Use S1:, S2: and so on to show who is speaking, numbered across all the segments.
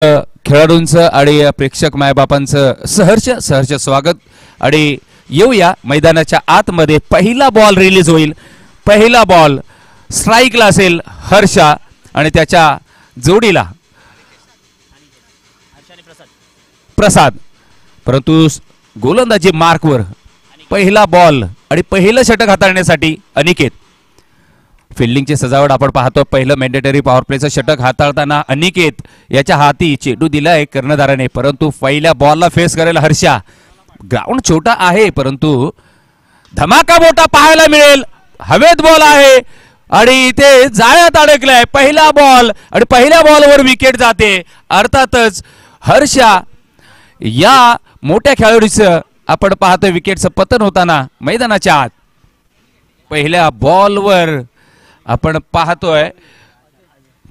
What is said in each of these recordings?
S1: खेळाडूंचं आणि प्रेक्षक मायबापांचं सहर्ष स्वागत आणि येऊया मैदानाच्या आतमध्ये। पहिला बॉल रिलीज होईल, पहिला बॉल स्ट्राइकला असेल हर्षा आणि त्याच्या जोडीला प्रसाद, परंतु गोलंदाजी मार्कवर पहिला बॉल आणि पहिलं षटक हाताळण्यासाठी अनिकेत। फिल्डिंगची सजावट आपण पाहतो, पहिलं मॅन्डेटरी पॉवर प्लेचं षटक हाताळताना अनिकेत याच्या हाती चेंडू दिलाय कर्णधाराने, परंतु पहिल्या बॉलला फेस करायला हर्षा। ग्राउंड छोटा आहे परंतु धमाका मोठा पाहायला मिळेल, हवेत बॉल आहे आणि इथे जाळ्यात अडकलाय पहिला बॉल आणि पहिल्या बॉलवर विकेट जाते। अर्थातच हर्षा या मोठ्या खेळाडूचं आपण पाहतोय विकेटचं पतन होताना मैदानाच्या आत। पहिल्या बॉलवर आपण पाहतोय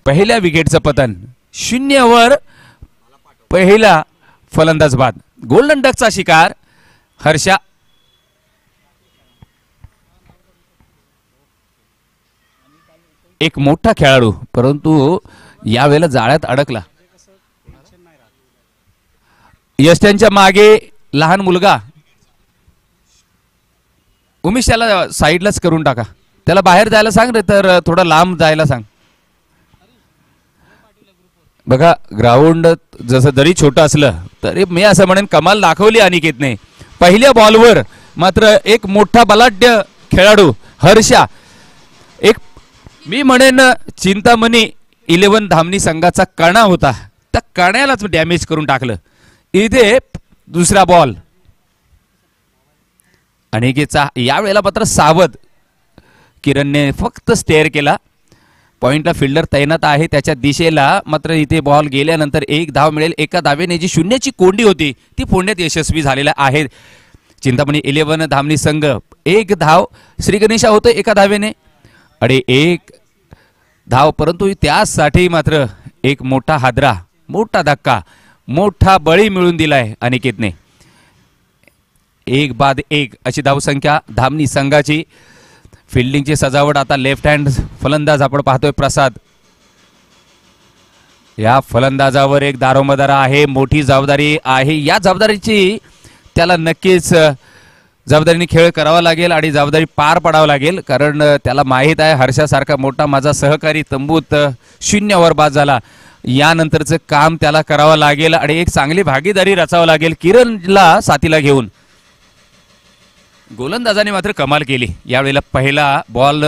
S1: पहिल्या विकेटचं पतन, 0 वर पहिला फलंदाज बाद। गोल्डन डकचा शिकार हर्षा। एक मोठा खेळाडू परंतु यावेळेला जाळ्यात अडकला। यश त्यांच्या मागे लहान मुलगा, उमेश त्याला साईडलाच करून टाका, त्याला बाहेर जायला सांग रे, तर थोडा लांब जायला सांग। बघा ग्राउंड जसं जरी छोटं असलं तरी मी असं म्हणेन कमाल दाखवली अनिकेतने। पहिल्या बॉलवर मात्र एक मोठा बलाढ्य खेळाडू हर्षा, एक मी म्हणेन चिंतामणी 11 धामणी संघाचा कणा होता, त्या कण्यालाच डॅमेज करून टाकलं। इथे दुसरा बॉल अनिकेतचा, यावेळेला मात्र सावध किरणने फक्त स्टेअर केला। पॉइंटला फिल्डर तैनात आहे त्याच्या दिशेला, मात्र इथे बॉल गेल्यानंतर एक धाव मिळेल। एका धावेने जी शून्याची कोंडी होती ती फोडण्यात यशस्वी झालेला आहे चिंतामणी 11 धामणी संघ। एक धाव श्री गणेशा होतं एका धावेने आणि एक धाव, परंतु त्यासाठी मात्र एक मोठा हादरा, मोठा धक्का, मोठा बळी मिळून दिलाय अनिकेतने। 1 बाद 1 अशी धावसंख्या धामणी संघाची। फिल्डिंगची सजावट आता लेफ्ट हँड फलंदाज आपण पाहतोय प्रसाद, या फलंदाजावर एक दारोमदार आहे, मोठी जबाबदारी आहे। या जबाबदारीची त्याला नक्कीच जबाबदारीने खेळ करावा लागेल आणि जबाबदारी पार पाडावं लागेल, कारण त्याला माहीत आहे हर्षासारखा मोठा माझा सहकारी तंबूत 0 वर बाद झाला, यानंतरचं काम त्याला करावं लागेल आणि एक चांगली भागीदारी रचावं लागेल किरणला साथीला घेऊन। गोलंदाजाने मात्र कमाल केली, यावेळेला पहिला बॉल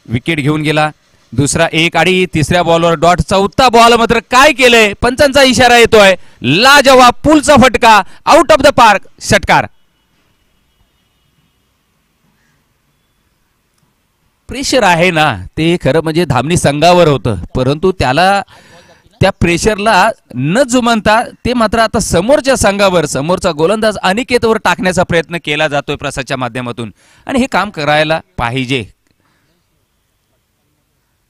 S1: विकेट घेऊन गेला, दुसरा एक आणि तिसऱ्या बॉलवर डॉट, चौथा बॉल मात्र काय केलंय, पंचांचा इशारा येतोय, लाजवाब पुलचा फटका, आउट ऑफ द पार्क, षटकार। प्रेशर आहे ना ते खरं म्हणजे धामणी संघावर होतं, परंतु त्याला त्या प्रेशरला न जुमानता ते मात्र आता समोरच्या संघावर, समोरचा गोलंदाज अनिकेतवर टाकण्याचा प्रयत्न केला जातोय प्रसादच्या माध्यमातून आणि हे काम करायला पाहिजे।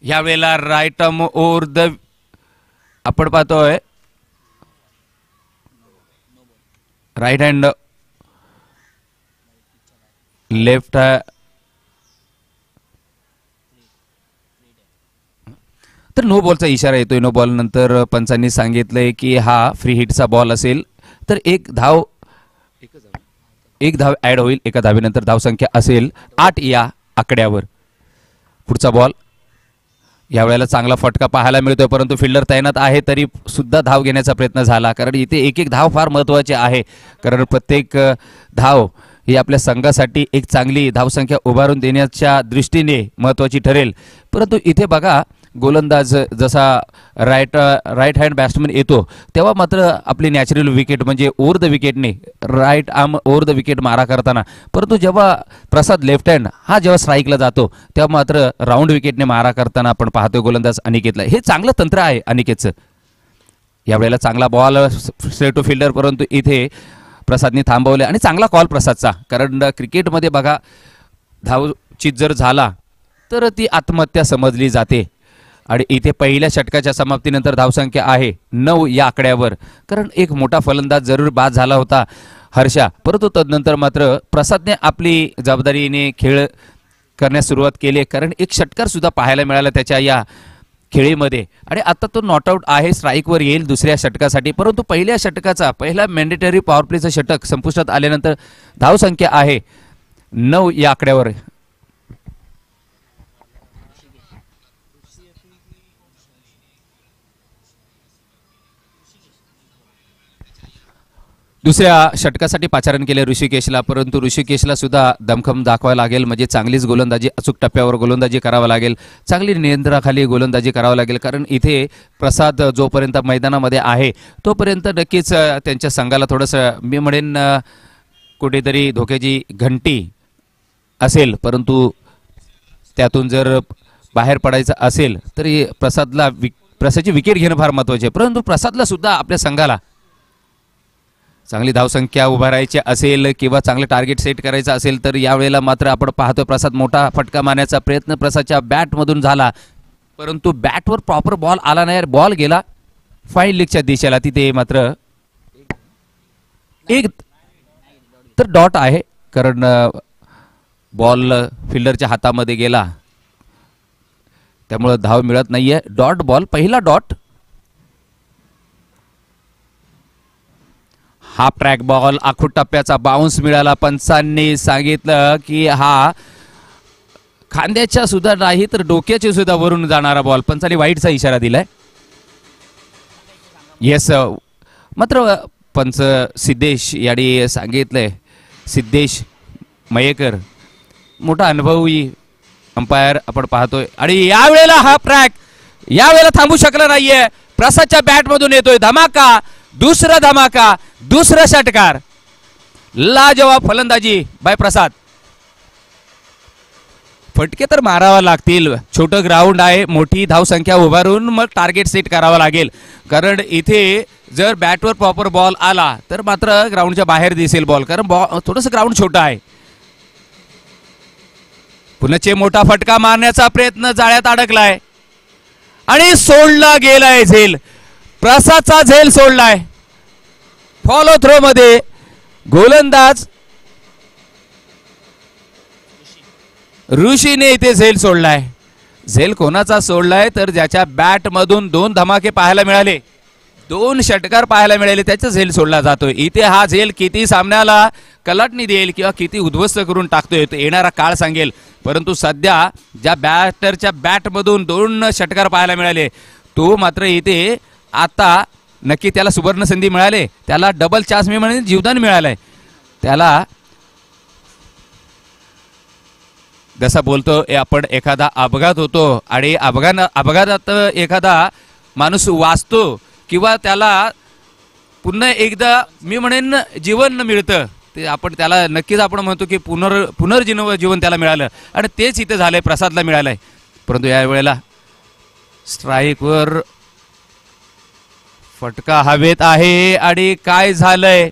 S1: यावेळेला राईट आर्म ओव्हर द आपण पाहतोय राईट हँड लेफ्ट तर नो बॉलचा इशारा येतोय। नो बॉल नंतर पंचांनी सांगितलंय की हा फ्री हिटचा बॉल असेल तर एक धाव ऍड होईल, एका धावेनंतर धावसंख्या असेल 8 या आकड्यावर। पुढचा बॉल, यावेळेला चांगला फटका पाहायला मिळतोय परंतु फिल्डर तैनात आहे तरी सुद्धा धाव घेण्याचा प्रयत्न झाला, कारण इथे एक धाव फार महत्वाची आहे, कारण प्रत्येक धाव ही आपल्या संघासाठी एक चांगली धावसंख्या उभारून देण्याच्या दृष्टीने महत्वाची ठरेल। परंतु इथे बघा गोलंदाज जसा राईट हँड बॅट्समन येतो तेव्हा मात्र आपली नॅचरल विकेट म्हणजे ओव्हर द विकेटने right arm over the wicket मारा करताना, परंतु जेव्हा प्रसाद लेफ्ट हँड हा जेव्हा स्ट्राईकला जातो तेव्हा मात्र राऊंड विकेटने मारा करताना आपण पाहतोय गोलंदाज अनिकेतला। हे चांगलं तंत्र आहे अनिकेतचं। यावेळेला चांगला बॉल स्ट्रेट टू फिल्डर, परंतु इथे प्रसादने थांबवले आणि चांगला कॉल प्रसादचा, कारण क्रिकेटमध्ये बघा धावचित जर झाला तर ती आत्महत्या समजली जाते आणि इथे पहिल्या षटकाच्या समाप्तीनंतर धावसंख्या आहे 9 या आकड्यावर, कारण एक मोठा फलंदाज जरूर बाद झाला होता हर्षा, परंतु तदनंतर मात्र प्रसादने आपली जबाबदारीने खेळ करण्यास सुरुवात केली, कारण एक षटकार सुद्धा पाहायला मिळाला त्याच्या या खेळीमध्ये आणि आता तो नॉट आउट आहे, स्ट्राईकवर येईल दुसऱ्या षटकासाठी. परंतु पहिल्या षटकाचा पहिला मॅन्डेटरी पॉवर प्लेचं षटक संपुष्टात आल्यानंतर धावसंख्या आहे 9 या आकड्यावर. दुसऱ्या षटकासाठी पाचारण केले ऋषिकेशला, परंतु ऋषिकेशला सुद्धा दमखम दाखवावा लागेल. म्हणजे चांगलीच गोलंदाजी, अचूक टप्प्यावर गोलंदाजी करावा लागेल, चांगली नियंत्रणाखाली गोलंदाजी करावी लागेल. कारण इथे प्रसाद जोपर्यंत मैदानामध्ये आहे तोपर्यंत नक्कीच त्यांच्या संघाला थोडंसं मी म्हणेन कुठेतरी धोक्याची घंटी असेल. परंतु त्यातून जर बाहेर पडायचं असेल तरी प्रसादची विकेट घेणं फार महत्त्वाचे आहे. परंतु प्रसादला सुद्धा आपल्या संघाला चांगली धावसंख्या उभारायची असेल किंवा चांगलं टार्गेट सेट करायचं असेल तर यावेळेला मात्र आपण पाहतोय प्रसाद मोठा फटका मारण्याचा प्रयत्न प्रसादच्या बॅटमधून झाला, परंतु बॅटवर प्रॉपर बॉल आला नाही. बॉल गेला फाईन लेगच्या दिशेला. तिथे मात्र एक तर डॉट आहे, कारण बॉल फिल्डरच्या हातामध्ये गेला त्यामुळे धाव मिळत नाहीये. डॉट बॉल, पहिला डॉट. हाफ ट्रॅक बॉल, आखूड टप्प्याचा बाउन्स मिळाला. पंचांनी सांगितलं की हा खांद्याच्या सुद्धा नाही तर डोक्याच्या सुद्धा वरून जाणारा बॉल. पंचांनी वाईटचा इशारा दिलाय. येस, मात्र पंच सिद्धेश याने सांगितलंय, सिद्धेश मयेकर मोठा अनुभवी अंपायर आपण पाहतोय. आणि यावेळेला हा ट्रॅक यावेळेला थांबू शकला नाहीये. प्रसादच्या बॅटमधून येतोय धमाका, दुसरा धमाका, दुसरा षटकार. लाजवाब फलंदाजी बाय प्रसाद. फटके तर मारावा लागतील. छोटं ग्राउंड आहे, मोठी धावसंख्या उभारून मग टार्गेट सेट करावा लागेल. कारण इथे जर बॅटवर प्रॉपर बॉल आला तर मात्र ग्राउंडच्या बाहेर दिसेल बॉल, कारण थोडंसं ग्राउंड छोटं आहे. पुन्हा मोठा फटका मारण्याचा प्रयत्न जाळ्यात अडकलाय आणि सोडला गेलाय झेल. प्रसादचा झेल सोडलाय. फॉलो थ्रो मध्ये गोलंदाज ऋषीने इथे झेल सोडलाय. झेल कोणाचा सोडलाय तर ज्याच्या बॅट मधून 2 धमाके पाहायला मिळाले, 2 षटकार पाहायला मिळाले, त्याचा झेल सोडला जातोय. इथे हा झेल किती सामन्याला कलाटणी देईल किंवा किती उद्ध्वस्त करून टाकतोय येणारा काळ सांगेल. परंतु सध्या ज्या बॅटरच्या बॅट मधून 2 षटकार पाहायला मिळाले तो मात्र इथे आता नक्की त्याला सुवर्ण संधी मिळाले, त्याला डबल चान्स मी म्हणेन जीवदान मिळालंय. त्याला जसा बोलतो आपण एखादा अपघात होतो आणि अपघातात एखादा माणूस वाचतो किंवा त्याला पुन्हा एकदा मी म्हणेन जीवन मिळतं, ते आपण त्याला नक्कीच आपण म्हणतो की पुनर्जीवन त्याला मिळालं आणि तेच इथे झालंय, प्रसादला मिळालंय. परंतु या वेळेला स्ट्राईकवर फटका हवेत आहे आणि काय झालंय,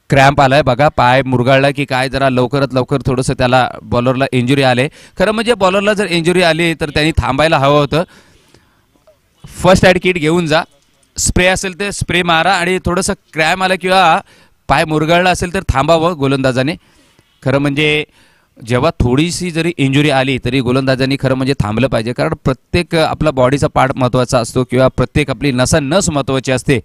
S1: क्रॅम्प आलाय बघा, पाय मुरगाळला की काय, जरा लवकरात लवकर थोडंसं त्याला बॉलरला इंजुरी आले. खरं म्हणजे बॉलरला जर इंजुरी आली तर त्यांनी थांबायला हवं होतं. फर्स्ट एड किट घेऊन जा, स्प्रे असेल तर स्प्रे मारा आणि थोडंसं क्रॅम्प आलं किंवा पाय मुरगाळला असेल तर थांबावं गोलंदाजाने. खरं म्हणजे जेव्हा थोडीशी जरी इंजुरी आली तरी गोलंदाजांनी खरं म्हणजे थांबलं पाहिजे, कारण प्रत्येक आपला बॉडीचा पार्ट महत्त्वाचा असतो किंवा प्रत्येक आपली नस महत्त्वाची असते.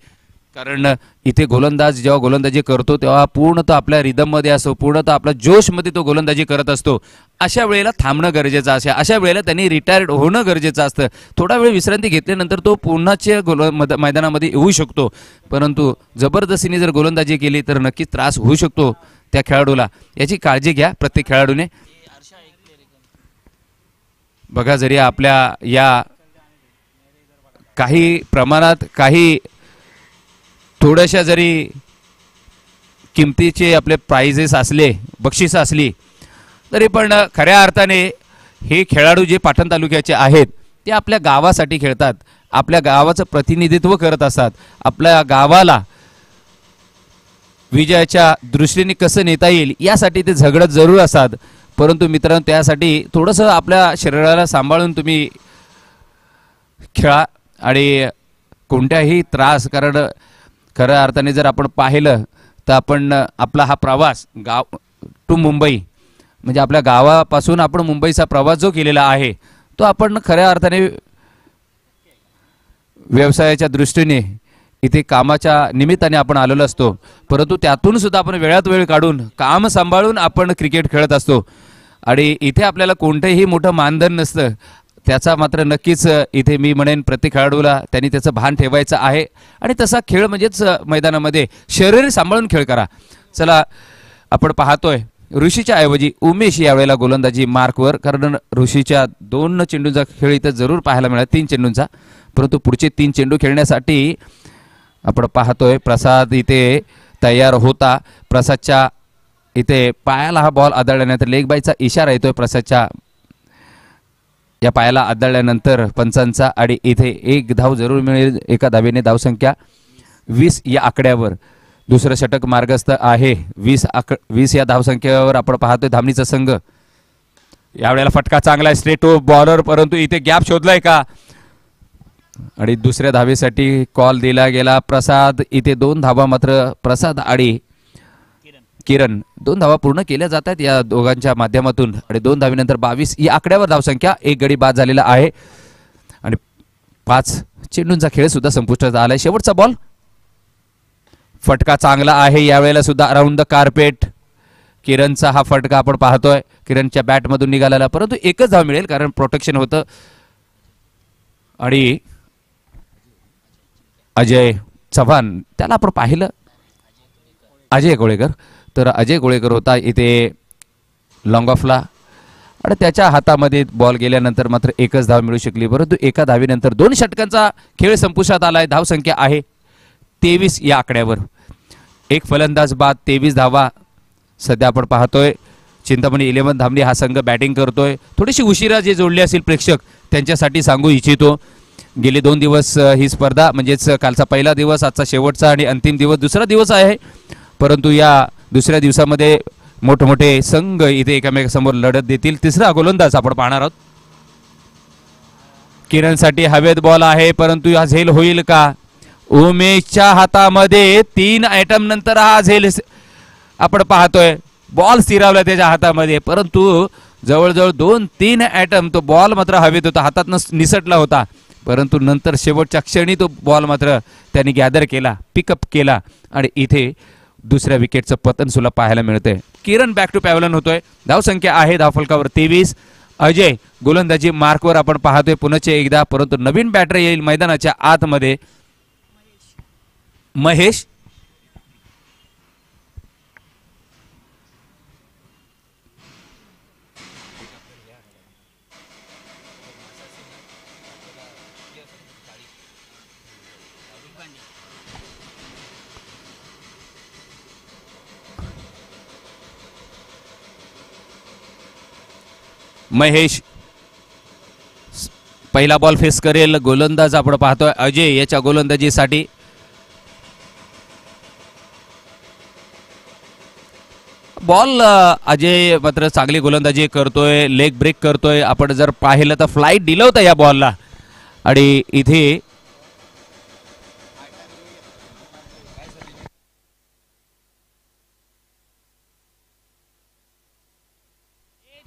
S1: कारण इथे गोलंदाज जेव्हा गोलंदाजी करतो तेव्हा पूर्णतः आपल्या रिदममध्ये असतो, पूर्णतः आपल्या जोशमध्ये तो गोलंदाजी करत असतो. अशा वेळेला थांबणं गरजेचं असते, अशा वेळेला त्यांनी रिटायर्ड होणं गरजेचं असतं. थोडा वेळ विश्रांती घेतल्यानंतर तो पुन्हाच्या मैदानामध्ये येऊ शकतो. परंतु जबरदस्तीने जर गोलंदाजी केली तर नक्कीच त्रास होऊ शकतो त्या खेळाडूला, याची काळजी घ्या प्रत्येक खेळाडूने. बघा, जरी आपल्या या काही प्रमाणात काही थोड्याशा जरी किमतीचे आपले प्राइजेस असले, बक्षिसं असली तरी पण खऱ्या अर्थाने हे खेळाडू जे पाटण तालुक्याचे आहेत ते आपल्या गावासाठी खेळतात, आपल्या गावाचं प्रतिनिधित्व करत असतात, आपल्या गावाला विजयाच्या दृष्टीने कसं नेता येईल यासाठी ते झगडत जरूर असतात. परंतु मित्रांनो, त्यासाठी थोडंसं आपल्या शरीराला सांभाळून तुम्ही खेळा आणि कोणत्याही त्रास, कारण खऱ्या अर्थाने जर आपण पाहिलं तर आपण आपला हा प्रवास गाव टू मुंबई म्हणजे आपल्या गावापासून आपण मुंबईचा प्रवास जो केलेला आहे तो आपण खऱ्या अर्थाने व्यवसायाच्या दृष्टीने इथे कामाच्या निमित्ताने आपण आलेलो असतो, परंतु त्यातून सुद्धा आपण वेळात वेळ काढून काम सांभाळून आपण क्रिकेट खेळत असतो आणि इथे आपल्याला कोणतेही मोठं मानधन नसतं. त्याचा मात्र नक्कीच इथे मी म्हणेन प्रत्येक खेळाडूला त्यांनी त्याचं भान ठेवायचं आहे आणि तसा खेळ म्हणजेच मैदानामध्ये शरीर सांभाळून खेळ करा. चला आपण पाहतोय ऋषीच्या ऐवजी उमेश यावेळेला गोलंदाजी मार्कवर, कारण ऋषीच्या 2 चेंडूंचा खेळ इथं जरूर पाहायला मिळाला, 3 चेंडूंचा, परंतु पुढचे 3 चेंडू खेळण्यासाठी आपण पाहतोय प्रसाद इथे तयार होता. प्रसादच्या इथे पायाला हा बॉल आदळल्यानंतर लेग बायचा इशारा येतोय प्रसादच्या या पायाला आदळल्यानंतर पंचांचा आणि इथे 1 धाव जरूर मिळेल. एका धावेने धावसंख्या 20 या आकड्यावर दुसरं षटक मार्गस्थ आहे. 20 या धावसंख्येवर आपण पाहतोय धामणीचा संघ. यावेळेला फटका चांगला आहे स्ट्रेट टू बॉलर, परंतु इथे गॅप शोधलाय का आणि दुसऱ्या धावेसाठी कॉल दिला गेला. प्रसाद इथे 2 धावा मात्र प्रसाद आणि किरण 2 धावा पूर्ण केल्या जातात या दोघांच्या माध्यमातून आणि 2 धावीनंतर 22 या आकड्यावर धावसंख्या. 1 गडी बाद झालेला आहे आणि 5 चेंडूंचा खेळ सुद्धा संपुष्टात आलाय. शेवटचा बॉल, फटका चांगला आहे यावेळेला सुद्धा अराउंड द कार्पेट. किरणचा हा फटका आपण पाहतोय किरणच्या बॅटमधून निघालेला, परंतु 1च धाव मिळेल कारण प्रोटेक्शन होतं. आणि अजय चव्हाण त्याला आपण पाहिलं, अजय गोळेकर, तर अजय गोळेकर होता इथे लॉंग ऑफला आणि त्याच्या हातामध्ये बॉल गेल्यानंतर मात्र 1च धाव मिळू शकली, परंतु एका धावीनंतर 2 षटकांचा खेळ संपुष्टात आलाय. धावसंख्या आहे 23 या आकड्यावर. 1 फलंदाज बाद 23 धावा. सध्या आपण पाहतोय चिंतामणी 11 धामणी हा संघ बॅटिंग करतोय. थोडीशी उशिरा जे जोडले असतील प्रेक्षक त्यांच्यासाठी सांगू इच्छितो, गेले 2 दिवस ही स्पर्धा म्हणजेच कालचा पहिला दिवस, आजचा शेवटचा आणि अंतिम दिवस दुसरा दिवस आहे, परंतु या दुसऱ्या दिवसामध्ये मोठमोठे संघ इथे एकमेकांसमोर लढत देतील. तिसरा गोलंदाज आपण पाहणार आहोत. किरणसाठी हवेत बॉल आहे, परंतु हा झेल होईल का? उमेशच्या हातामध्ये 3 आयटम नंतर हा झेल आपण पाहतोय. बॉल स्थिरावला त्याच्या हातामध्ये, परंतु जवळजवळ 2-3 आयटम तो बॉल मात्र हवेत होता, हातात निसटला होता, परंतु नंतर शेवटच्या क्षणी तो बॉल मात्र त्यांनी गॅदर केला, पिकअप केला आणि इथे दुसऱ्या विकेटचं पतन सुद्धा पाहायला मिळतंय. किरण बॅक टू पॅव्हलन होतोय. धावसंख्या आहे धावफलकावर 23. अजय गोलंदाजी मार्कवर आपण पाहतोय पुन्हा एकदा, परंतु नवीन बॅटर येईल मैदानाच्या आतमध्ये. महेश महेश पहिला बॉल फेस करेल. गोलंदाज आपण पाहतोय अजय याच्या गोलंदाजीसाठी. बॉल अजय मात्र चांगली गोलंदाजी करतोय, लेग ब्रेक करतोय. आपण जर पाहिलं तर फ्लाईट दिलं होतं या बॉलला आणि इथे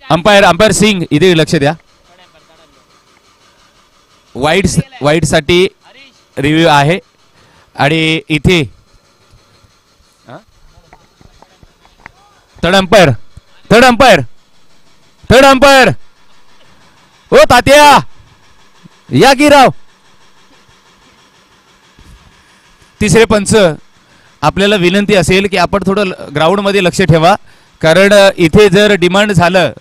S1: अंपायर सिंग इथे लक्ष द्या. वाईट साठी रिव्ह्यू आहे आणि इथे थर्ड अंपायर ओ तात्या या की राव. तिसरे पंच आपल्याला विनंती असेल की आपण थोडं ग्राउंड मध्ये लक्ष ठेवा, कारण इथे जर डिमांड झालं,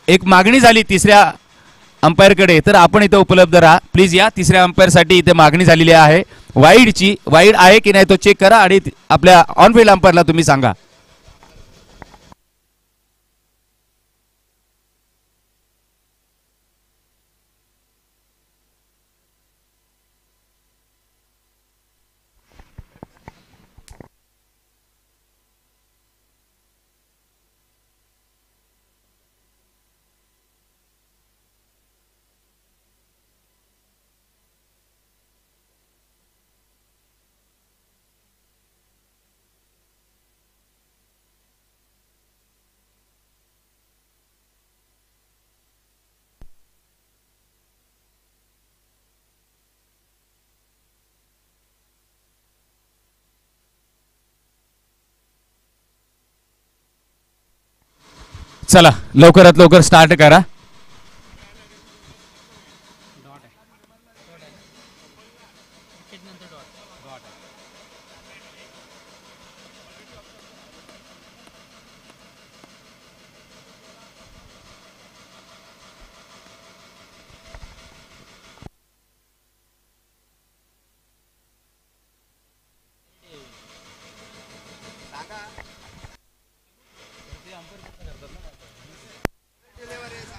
S1: एक मागणी झाली तिसऱ्या अंपायरकडे, तर आपण इथे उपलब्ध राहा प्लीज. या तिसऱ्या अंपायरसाठी इथे मागणी झालेली आहे वाईडची. वाईड आहे की नाही तो चेक करा आणि आपल्या ऑनफिल्ड अंपायरला तुम्ही सांगा. चला लवकरात लवकर स्टार्ट करा.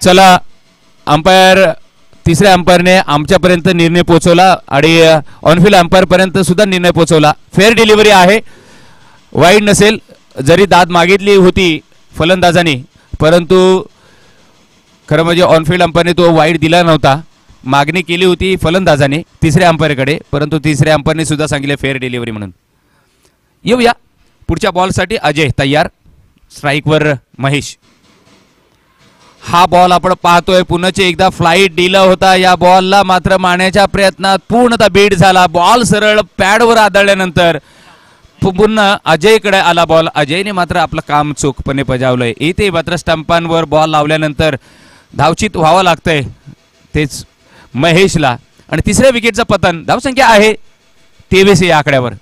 S1: चला अंपायर तिसऱ्या अंपायरने आमच्यापर्यंत निर्णय पोहोचवला आणि ऑनफिल्ड अंपायर पर्यंत सुद्धा निर्णय पोहोचवला. फेअर डिलिव्हरी आहे, वाईड नसेल. जरी दाद मागितली होती फलंदाजाने परंतु खरं म्हणजे ऑनफिल्ड अंपायरने तो वाईड दिला नव्हता. मागणी केली होती फलंदाजाने तिसऱ्या अंपायरकडे परंतु तिसऱ्या अंपायरने सुद्धा सांगितले फेअर डिलिव्हरी म्हणून. येऊया पुढच्या बॉलसाठी. अजय तयार, स्ट्राईकवर महेश. हा बॉल आपण पाहतोय पुन्हा एकदा फ्लाईट दिला होता. या बॉलला मात्र मारण्याच्या प्रयत्नात पूर्णतः बीट झाला. बॉल सरळ पॅडवर आदळल्यानंतर पुन्हा अजयकडे आला बॉल. अजयने मात्र आपलं काम चोखपणे बजावलंय. इथे मात्र स्टंपांवर बॉल लावल्यानंतर धावचित व्हावं लागतंय तेच महेशला. आणि तिसऱ्या विकेटचं पतन. धावसंख्या आहे 23 या आकड्यावर.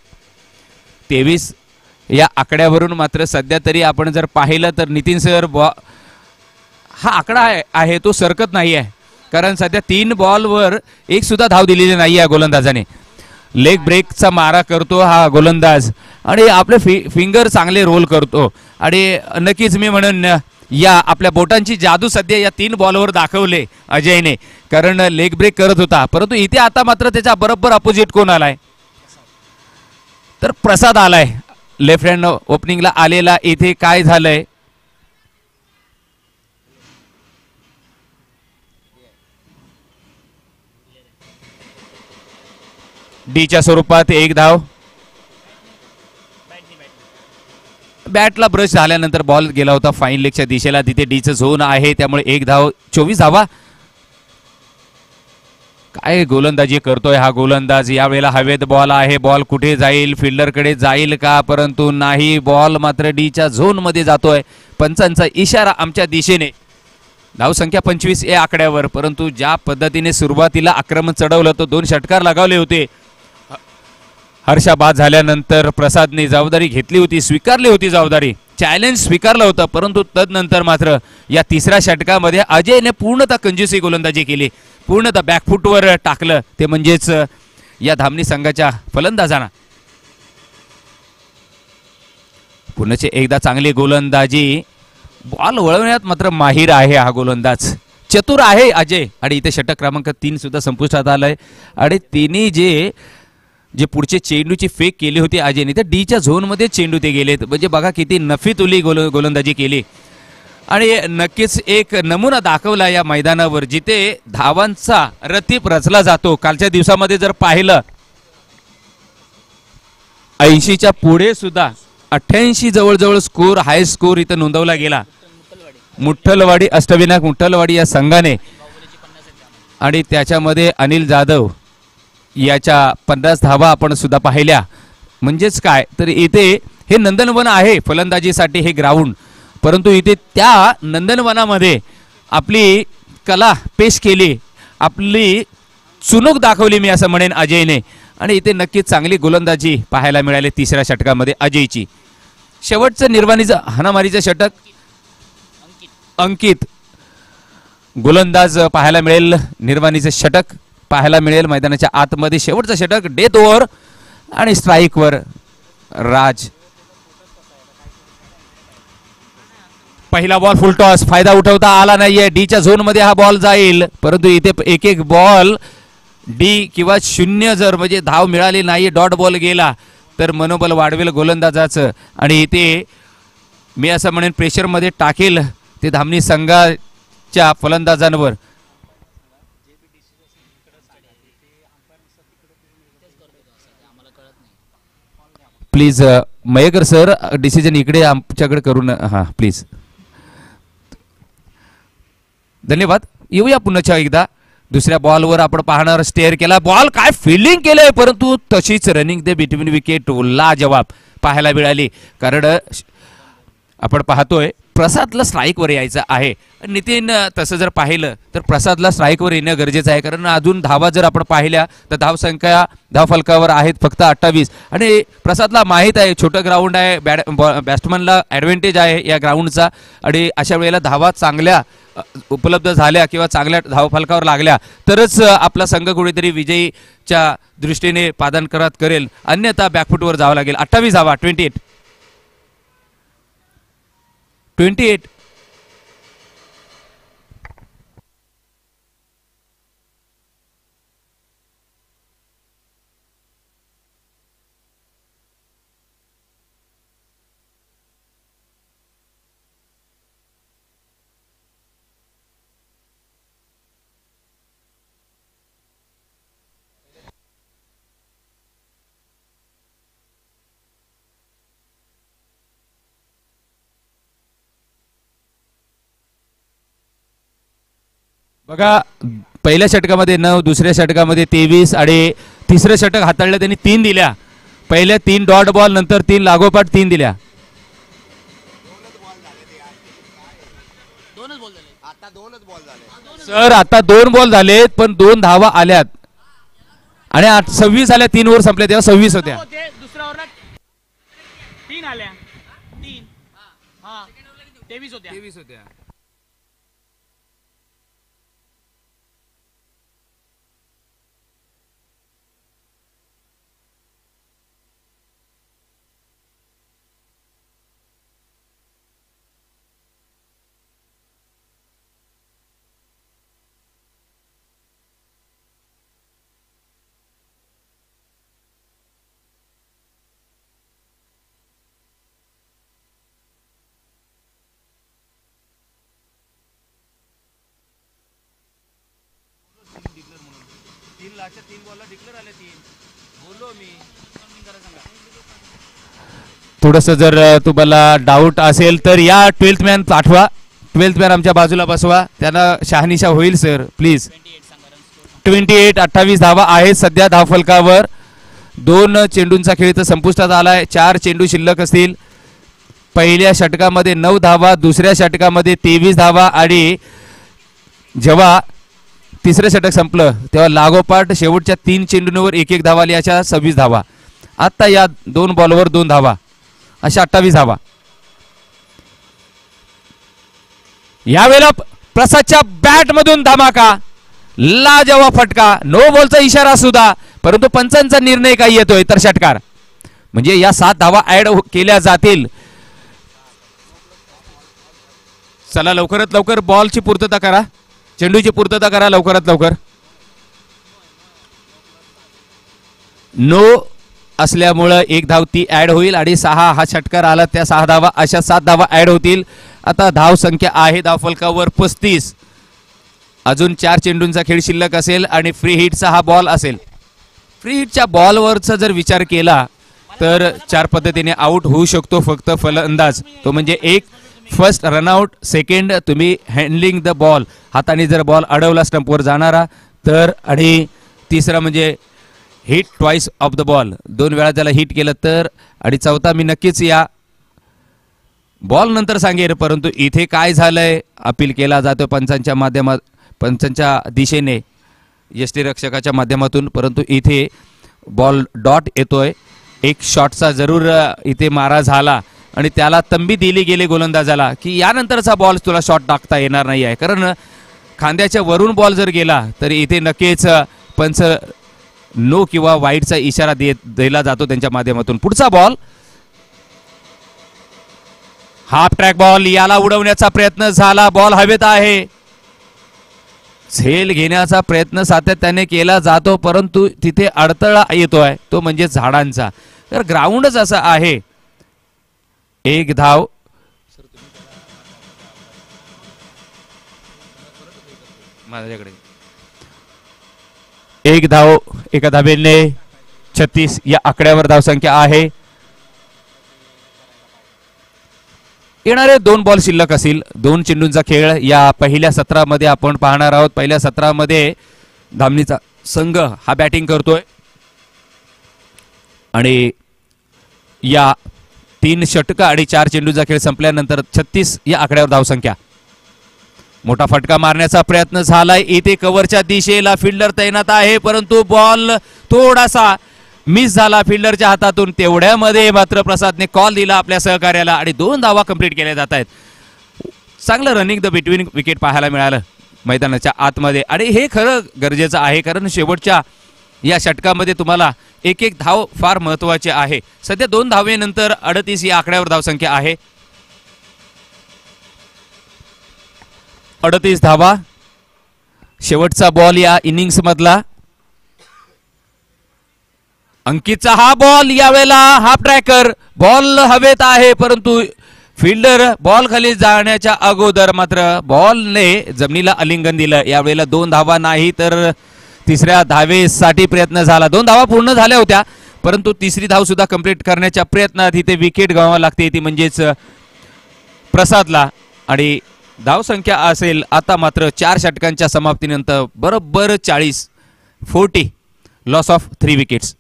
S1: 23 या आकड्यावरून मात्र सध्या तरी आपण जर पाहिलं तर नितीन सर हा आकडा आहे तो सरकत नाही आहे. कारण सध्या 3 बॉलवर एक सुद्धा धाव दिलेली नाही आहे गोलंदाजाने. लेग ब्रेकचा मारा करतो हा गोलंदाज आणि आपले फिंगर चांगले रोल करतो. आणि नक्कीच मी म्हणून या आपल्या बोटांची जादू सध्या या 3 बॉलवर दाखवले अजयने. कारण लेग ब्रेक करत होता परंतु इथे आता मात्र त्याच्या बरोबर अपोजिट कोण आलाय तर प्रसाद आलाय. लेफ्ट हँड ओपनिंगला आलेला. इथे काय झालंय डीच्या स्वरूपात एक धाव. बॅटला ब्रश झाल्यानंतर बॉल गेला होता फाईन लेगच्या दिशेला. तिथे डीचं झोन आहे त्यामुळे एक धाव. 24 धावा. काय गोलंदाजी करतोय हा गोलंदाज. यावेळेला हवेत बॉल आहे. बॉल कुठे जाईल, फिल्डरकडे जाईल का परंतु नाही. बॉल मात्र डीच्या झोन मध्ये जातोय. पंचांचा इशारा आमच्या दिशेने. धावसंख्या 25 या आकड्यावर. परंतु ज्या पद्धतीने सुरुवातीला आक्रमण चढवलं तो 2 षटकार लगावले होते. हर्षा बाद झाल्यानंतर प्रसादने जबाबदारी घेतली होती, स्वीकारली होती जबाबदारी, चॅलेंज स्वीकारलं होतं. परंतु तदनंतर मात्र या तिसऱ्या षटकामध्ये अजयने पूर्णतः कंजूसी गोलंदाजी केली. पूर्णतः बॅकफुटवर टाकलं ते म्हणजेच या धामणी संघाच्या फलंदाजांना. पुन्हा एकदा चांगली गोलंदाजी. बॉल वळवण्यात मात्र माहिर आहे हा गोलंदाज. चतुर आहे अजय. आणि इथे षटक क्रमांक 3 सुद्धा संपुष्टात आलाय. आणि तिने जे पुढचे चेंडूची फेक केली होती अजयने तर डीच्या झोनमध्ये चेंडू ते गेलेत. म्हणजे बघा किती नफीतुली गोलंदाजी केली. आणि नक्कीच एक नमुना दाखवला या मैदानावर जिथे धावांचा रतीप रचला जातो. कालच्या दिवसामध्ये जर पाहिलं 80च्या पुढे सुद्धा 88 जवळजवळ स्कोर, हाय स्कोर इथं नोंदवला गेला. मुठ्ठलवाडी अष्टविनायक मुठ्ठलवाडी या संघाने. आणि त्याच्यामध्ये अनिल जाधव याच्या 50 धावा आपण सुद्धा पाहिल्या. म्हणजेच काय तर इथे हे नंदनवन आहे फलंदाजीसाठी हे ग्राउंड. परंतु इथे त्या नंदनवनामध्ये आपली कला पेश केली, आपली चुनूक दाखवली मी असं म्हणेन अजयने. आणि इथे नक्कीच चांगली गोलंदाजी पाहायला मिळाली तिसऱ्या षटकामध्ये अजयची. शेवटचं निर्वाणीचं हाणामारीचं षटक अंकित गोलंदाज पाहायला मिळेल. निर्वाणीचं षटक पाहायला मिळेल मैदानाच्या आतमध्ये. शेवटचं षटक डेथ ओव्हर आणि स्ट्राईकवर राज. पहिला बॉल फुल टॉस. फायदा उठवता आला नाहीये. डीच्या झोन मध्ये हा बॉल जाईल परंतु इथे एक एक बॉल डी किंवा 0 जर म्हणजे धाव मिळाली नाही, डॉट बॉल गेला तर मनोबल वाढवेल गोलंदाजाचं. आणि इथे मी असं म्हणेन प्रेशर मध्ये टाकेल ते धामणी संघाच्या फलंदाजांवर. प्लीज मयेकर सर डिसिजन इकडे आमच्याकडे करून हां प्लीज. धन्यवाद. येऊया पुन्हा एकदा दुसऱ्या बॉलवर आपण पाहणार. स्टेअर केला बॉल. काय फिल्डिंग केलंय परंतु तशीच रनिंग दे बिटवीन विकेट लाजवाब पाहायला मिळाली. कारण आपण पाहतोय प्रसादला स्ट्राईकवर यायचं आहे. नितीन, तसं जर पाहिलं तर प्रसादला स्ट्राईकवर येणं गरजेचं आहे, कारण अजून धावा जर आपण पाहिल्या तर धावसंख्या धावफलकावर आहेत फक्त 28 आणि प्रसादला माहीत आहे छोटं ग्राउंड आहे, बॅट्समनला ॲडव्हान्टेज आहे या ग्राउंडचा आणि अशा वेळेला धावा चांगल्या उपलब्ध झाल्या किंवा चांगल्या धावफलकावर लागल्या तरच आपला संघ कुठेतरी विजयीच्या दृष्टीने पादान करत करेल, अन्यथा बॅकफुटवर जावं लागेल. 28 धावा, 28. बघा, पहिल्या षटकामध्ये 9, दुसऱ्या षटकामध्ये 23 आणि तिसरं षटक हाताळलं त्यांनी 3 दिल्या. पहिल्या 3 डॉट बॉल, नंतर 3 लागोपाठ 3 दिल्या. सर आता 2 बॉल झालेत पण 2 धावा आल्यात आणि 26 आल्या, 3 ओव्हर संपल्या तेव्हा 26 होत्या.
S2: दुसऱ्या ओव्हरला 3 आल्या, 3 हा 23 होत्या.
S1: थोडस जर तुम्हाला डाऊट असेल तर या 12th मॅन पाठवा, 12th मॅन आमच्या बाजूला बसवा, त्यांना शहानिशा होईल सर प्लीज. 28 धावा आहेत सध्या धावफलकावर. 2 चेंडूंचा खेळ तर संपुष्टात आलाय, 4 चेंडू शिल्लक असतील. पहिल्या षटकामध्ये 9 धावा, दुसऱ्या षटकामध्ये 23 धावा आणि जेव्हा तिसरं षटक संपलं तेव्हा लागोपाठ शेवटच्या 3 चेंडूंवर 1-1 धावा आली, अशा 26 धावा. आता या 2 बॉलवर 2 धावा, अशा 28 धावा. यावेळेला प्रसादच्या बॅट मधून धमाका, लाजवाब फटका, नो बॉलचा इशारा सुद्धा, परंतु पंचांचा निर्णय काय येतोय तर षटकार, म्हणजे या 7 धावा ऍड केल्या जातील. चला लवकरात लवकर बॉलची पूर्तता करा, चेंडूची पूर्तता करा लवकरात लवकर. नो असल्यामुळं 1 धाव ती ऍड होईल आणि 6 हा षटकार आला, त्या 6 धावा, अशा 7 धावा ऍड होतील. आता धाव संख्या आहे धावफलकावर 35. अजून 4 चेंडूंचा खेळ शिल्लक असेल आणि फ्री हिटचा हा बॉल असेल. फ्री हिटच्या बॉलवरचा जर विचार केला तर 4 पद्धतीने आउट होऊ शकतो फक्त फलंदाज, तो म्हणजे 1 फर्स्ट रनआउट, सेकंड तुम्ही हँडलिंग द बॉल, हाताने जर बॉल अडवला स्टंपवर जाणारा तर, आणि तिसरा म्हणजे hit twice of the ball, 2 वेळा त्याला हिट केलं तर, आणि चौथा मी नक्कीच या बॉल नंतर सांगेन. परंतु इथे काय झालंय, अपील केला जातो पंचांच्या दिशेने, यष्टीरक्षकाच्या माध्यमातून, परंतु इथे बॉल डॉट येतोय. 1 शॉटचा जरूर इथे मारा झाला आणि त्याला तंबी दिली गेली गोलंदाजाला की यानंतरचा बॉल तुला शॉट टाकता येणार नाही आहे, कारण खांद्याच्या वरून बॉल जर गेला तर इथे नक्कीच पंच नो किंवा वाईडचा इशारा दिला जातो त्यांच्या माध्यमातून. पुढचा बॉल हाफ ट्रॅक बॉल, याला उडवण्याचा प्रयत्न झाला, बॉल हवेत आहे, झेल घेण्याचा प्रयत्न सातत्याने केला जातो परंतु तिथे अडथळा येतोय, तो म्हणजे झाडांचा. तर ग्राउंडच असं आहे. 1 धाव, माझ्याकडे 1 धाव, एका धावेने 36 या आकड्यावर धावसंख्या आहे. येणारे 2 बॉल शिल्लक असतील, 2 चेंडूंचा खेळ या पहिल्या सत्रामध्ये आपण पाहणार आहोत. पहिल्या सत्रामध्ये धामणीचा संघ हा बॅटिंग करतोय आणि या 3 षटका आणि 4 चेंडूचा खेळ संपल्यानंतर 36 या आकड्यावर धावसंख्या. मोठा फटका मारण्याचा प्रयत्न झालाय इथे कव्हरच्या दिशेला, फिल्डर तैनात आहे परंतु बॉल थोडासा मिस झाला फिल्डरच्या हातातून. तेवढ्यामध्ये मात्र प्रसादने कॉल दिला आपल्या सहकार्याला आणि 2 धावा कंप्लीट केल्या जात आहेत. चांगलं रनिंग द बिटवीन विकेट पाहायला मिळालं मैदानाच्या आतमध्ये आणि हे खरं गरजेचं आहे, कारण शेवटच्या या षटकामध्ये तुम्हाला एक एक धाव फार महत्वाचे आहे. सध्या 2 धावेनंतर 38 या आकड्यावर धावसंख्या आहे. 38 धावा. शेवटचा बॉल या इनिंग्स मधला. अंकितचा हा बॉल, यावेळेला हाफ ट्रॅकर, बॉल हवेत आहे परंतु फिल्डर बॉल खाली जाण्याच्या अगोदर मात्र बॉलने जमिनीला आलिंगन दिलं. यावेळेला 2 धावा नाही तर तिसऱ्या धावेसाठी प्रयत्न झाला. 2 धावा पूर्ण झाल्या होत्या परंतु तिसरी धाव सुद्धा कंप्लीट करण्याच्या प्रयत्नात इथे विकेट गमावावी लागते ती म्हणजेच प्रसादला. आणि धावसंख्या असेल आता मात्र 4 षटकांच्या समाप्तीनंतर बरोबर 40 loss of 3 wickets.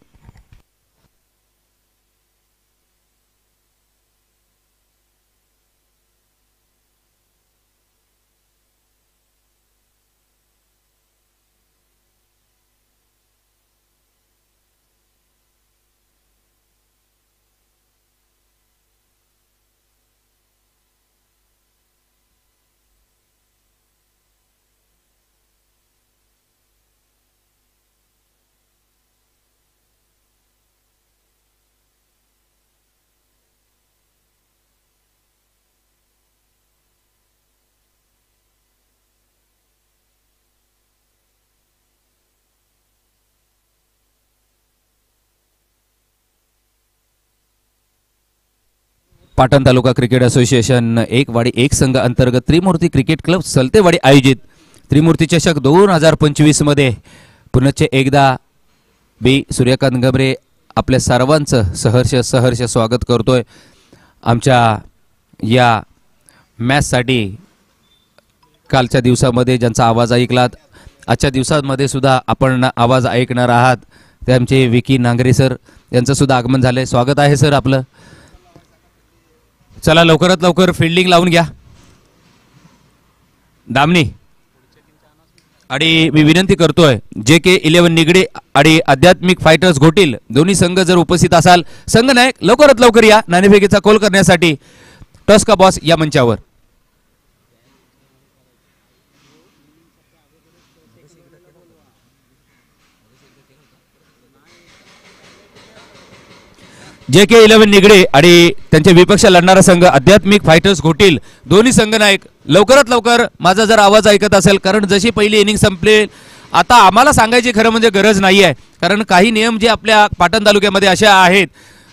S1: Patan taluka cricket association 1 वाडी 1 संघ अंतर्गत त्रिमूर्ती क्रिकेट क्लब सलतेवाडी आयोजित त्रिमूर्ती चषक 2025 मध्ये पुनश्च एकदा बी सूर्यकांत गमरे आपल्या सर्वांचं सहर्ष स्वागत करतोय. आमच्या या मॅचसाठी कालच्या दिवसामध्ये ज्यांचा आवाज ऐकलात, आजच्या दिवसामध्ये सुद्धा आपण आवाज ऐकणार आहात ते आमचे विकी नांगरे सर यांचं सुद्धा आगमन झालंय. स्वागत आहे सर आपलं. चला लवकरात लवकर फिल्डिंग लावून घ्या दामनी. आणि मी विनंती करतोय JK11 निगडे आणि आध्यात्मिक फायटर्स घोटील दोन्ही संघ जर उपस्थित असाल, संघ नायक लवकरात लवकर या नाणेफेकीचा कॉल करण्यासाठी. टॉस का बॉस या मंचावर. JK11 निगडे आणि त्यांचे विपक्ष लढणारा संघ आध्यात्मिक फायटर्स घोटील दोन्ही संघ नायक लवकरात लवकर माझा जर आवाज ऐकत असेल, कारण जशी पहिली इनिंग संपले आता आम्हाला सांगायची खरं म्हणजे गरज नाही आहे, कारण काही नियम जे आपल्या पाटण तालुक्यामध्ये असे आहेत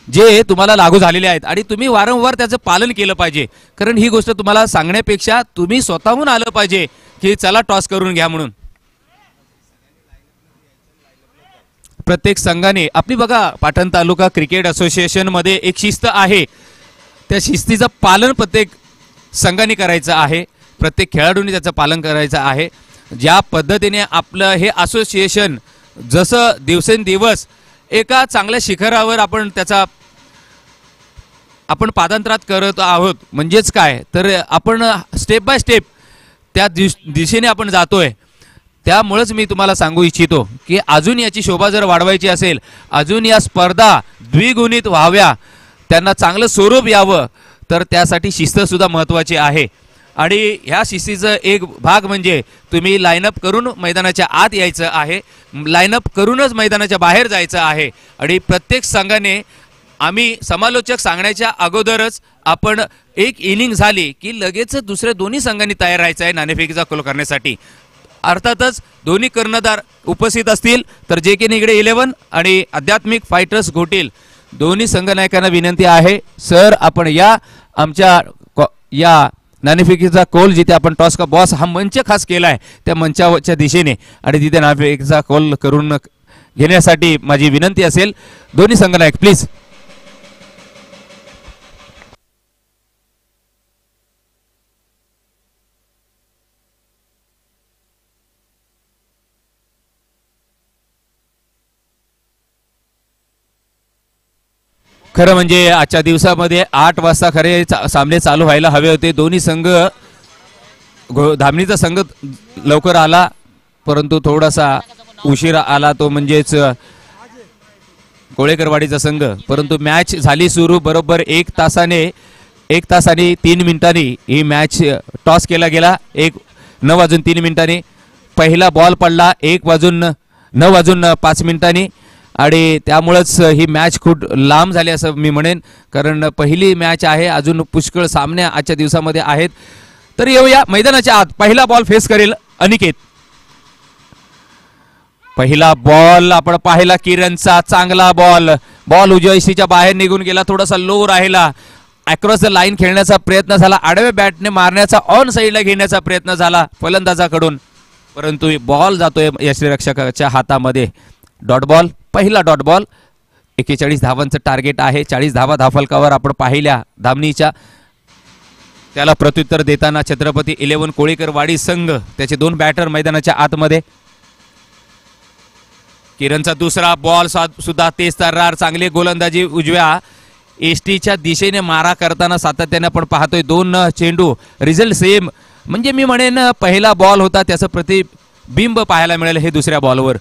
S1: जे तुम्हाला लागू झालेले आहेत आणि तुम्ही वारंवार त्याचं पालन केलं पाहिजे. कारण ही गोष्ट तुम्हाला सांगण्यापेक्षा तुम्ही स्वतःहून आलं पाहिजे की चला टॉस करून घ्या म्हणून. प्रत्येक संघाने आपली बघा पाटण तालुका क्रिकेट असोसिएशन मध्ये एक शिस्त आहे, त्या शिस्तीचं पालन प्रत्येक संघाने करायचं आहे, प्रत्येक खेळाडूंनी त्याचं पालन करायचं आहे. ज्या पद्धतीने आपलं हे असोसिएशन जसं दिवसेंदिवस एका चांगल्या शिखरावर आपण पादांतरात करत आहोत, म्हणजेच काय तर आपण स्टेप बाय स्टेप त्या दिशेने आपण जातोय. त्यामुळेच मी तुम्हाला सांगू इच्छितो की अजून याची शोभा जर वाढवायची असेल, अजून या स्पर्धा द्विगुणित व्हाव्या, त्यांना चांगलं स्वरूप यावं, तर त्यासाठी शिस्त सुद्धा महत्त्वाची आहे. आणि ह्या शिस्तीचा एक भाग म्हणजे तुम्ही लाईनअप करून मैदानाच्या आत यायचं आहे, लाईनअप करूनच मैदानाच्या बाहेर जायचं आहे. आणि प्रत्येक संघाने आम्ही समालोचक सांगण्याच्या अगोदरच आपण एक इनिंग झाली की लगेच दुसऱ्या दोन्ही संघांनी तयार राहायचं आहे नाणेफेकीचा कॉल करण्यासाठी. अर्थातच दोन्ही कर्णधार उपस्थित असतील तर JK निगडे 11 आणि आध्यात्मिक फायटर्स घोटील दोन्ही संघनायकांना विनंती आहे, सर आपण या आमच्या या नाणेफेकीचा कॉल जिथे आपण टॉस का बॉस हा मंच खास केलाय त्या मंचाच्या दिशेने आणि तिथे नाणेफेकीचा कॉल करून घेण्यासाठी माझी विनंती असेल. दोन्ही संघनायक प्लीज. खरं म्हणजे आजच्या दिवसामध्ये 8 वाजता खरे सामने चालू व्हायला हवे होते. दोन्ही संघ धामणीचा संघ लवकर आला परंतु थोडासा उशिरा आला तो म्हणजेच कोळेकरवाडीचा संघ. परंतु मॅच झाली सुरू बरोबर 1 तासाने 3 मिनिटांनी ही मॅच टॉस केला गेला. 9:03 पहिला बॉल पडला 9:05 मिनिटांनी आणि त्यामुळेच ही मॅच खूप लांब झाली असं मी म्हणेन. कारण पहिली मॅच आहे, अजून पुष्कळ सामने आजच्या दिवसामध्ये आहेत. तर येऊया मैदानाच्या आत. पहिला बॉल फेस करेल अनिकेत. पहिला बॉल आपण पाहिला किरणचा चांगला बॉल उजयशीच्या बाहेर निघून गेला. थोडासा लो राहिला. अक्रॉस द लाईन खेळण्याचा प्रयत्न झाला. आडव्या बॅटने मारण्याचा ऑन साईडला घेण्याचा प्रयत्न झाला फलंदाजाकडून परंतु बॉल जातोय यष्टीरक्षकाच्या हातामध्ये. डॉट बॉल, पहिला डॉट बॉल. 41 धावांचं टार्गेट आहे. 40 धावा धावफलकावर आपण पाहिल्या धामणीच्या. त्याला प्रत्युत्तर देताना छत्रपती 11 कोळीकरवाडी संघ त्याचे 2 बॅटर मैदानाच्या आतमध्ये. किरणचा दुसरा बॉल सुद्धा तेज तर्रार. चांगली गोलंदाजी उजव्या एसटीच्या दिशेने मारा करताना सातत्याने आपण पाहतोय. 2 चेंडू रिझल्ट सेम. म्हणजे मी म्हणेन पहिला बॉल होता त्याचं प्रतिबिंब पाहायला मिळेल हे दुसऱ्या बॉलवर.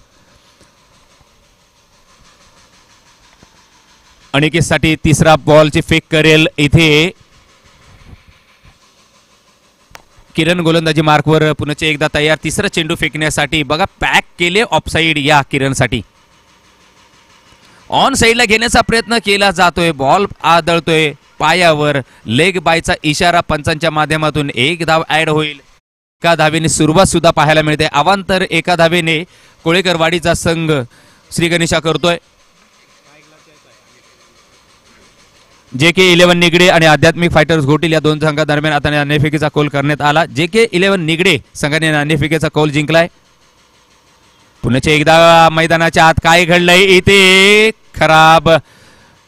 S1: अनिकेतसाठी तिसरा बॉलची फेक करेल इथे किरण. गोलंदाजी मार्कवर पुन्हा एकदा तयार. तिसरा चेंडू फेकण्यासाठी बघा पॅक केले ऑफसाईड या किरणसाठी. ऑन साईडला घेण्याचा प्रयत्न केला जातोय. बॉल आदळतोय पायावर. लेग बायचा इशारा पंचांच्या माध्यमातून 1 धाव ऍड होईल. एका धावेने सुरुवात सुद्धा पाहायला मिळते. अवांतर 1 धावेने कोळेकरवाडीचा संघ श्रीगणेशा करतोय. JK11 निगडे आणि आध्यात्मिक फायटर्स घोटील या 2 संघादरम्यान आता नाणेफेकीचा कौल करण्यात आला. JK11 निगडे संघाने नाणेफेकीचा कौल जिंकलाय. पुन्हा एकदा मैदानाच्या आत काय घडलंय इथे. खराब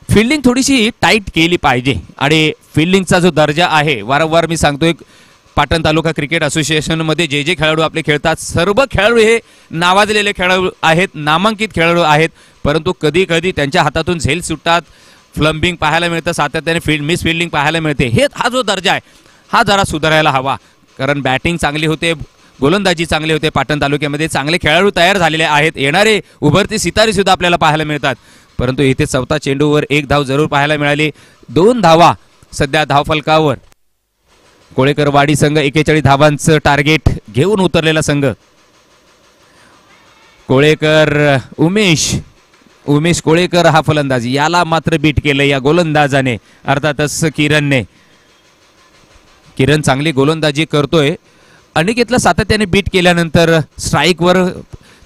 S1: फिल्डिंग थोडीशी टाईट केली पाहिजे आणि फिल्डिंगचा जो दर्जा आहे वारंवार मी सांगतोय पाटण तालुका क्रिकेट असोसिएशन मध्ये जे खेळाडू आपले खेळतात सर्व खेळाडू हे नावाजलेले खेळाडू आहेत, नामांकित खेळाडू आहेत. परंतु कधी कधी त्यांच्या हातातून झेल सुटतात. फ्लंबिंग पाहायला मिळतं, सातत्याने मिस फिल्डिंग पाहायला मिळते. हा जो दर्जा आहे हा जरा सुधारायला हवा. कारण बॅटिंग चांगली होते, गोलंदाजी चांगली होते. पाटण तालुक्यामध्ये चांगले खेळाडू तयार झालेले आहेत. येणारे उभरते सितारे सुद्धा आपल्याला पाहायला मिळतात. परंतु इथे चौथा चेंडूवर 1 धाव जरूर पाहायला मिळाली. 2 धावा सध्या धावफलकावर. कोळेकरवाडी संघ 41 धावांचं टार्गेट घेऊन उतरलेला संघ. कोळेकर उमेश कोळेकर हा फलंदाजी, याला मात्र बीट केलं या गोलंदाजाने, अर्थातच किरणने. किरण चांगली गोलंदाजी करतोय. अनिकेतला सातत्याने बीट केल्यानंतर स्ट्राईकवर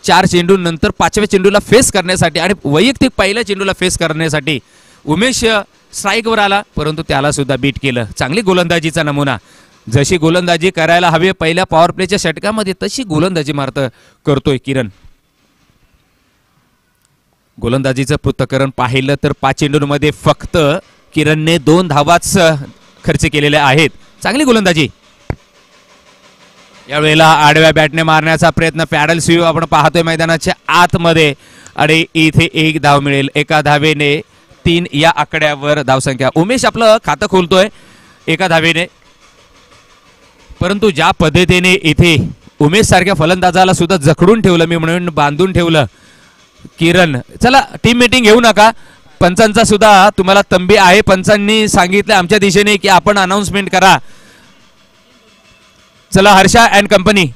S1: 4 चेंडू नंतर 5व्या चेंडूला फेस करण्यासाठी आणि वैयक्तिक पहिल्या चेंडूला फेस करण्यासाठी उमेश स्ट्राईकवर आला, परंतु त्याला सुद्धा बीट केलं. चांगली गोलंदाजीचा नमुना. जशी गोलंदाजी करायला हवी पहिल्या पॉवर प्लेच्या षटकामध्ये तशी गोलंदाजी करतोय किरण. गोलंदाजीचं पृथक्करण पाहिलं तर 5 चेंडूंमध्ये फक्त किरणने 2 धावाच खर्च केलेल्या आहेत. चांगली गोलंदाजी. यावेळेला आडव्या बॅटने मारण्याचा प्रयत्न, पॅडल स्वीप आपण पाहतोय मैदानाच्या आतमध्ये आणि इथे 1 धाव मिळेल. 1 धावेने 3 या आकड्यावर धावसंख्या. उमेश आपलं खातं खोलतोय 1 धावेने. परंतु ज्या पद्धतीने इथे उमेश सारख्या फलंदाजाला सुद्धा जखडून ठेवलं, मी म्हणून बांधून ठेवलं किरण. चला टीम मीटिंग घेऊ नका, पंचांचा सुद्धा तुम्हाला तंबी आहे. पंचांनी सांगितलं आमच्या दिशेने की आपण अनाउन्समेंट करा. चला हर्षा अँड कंपनी,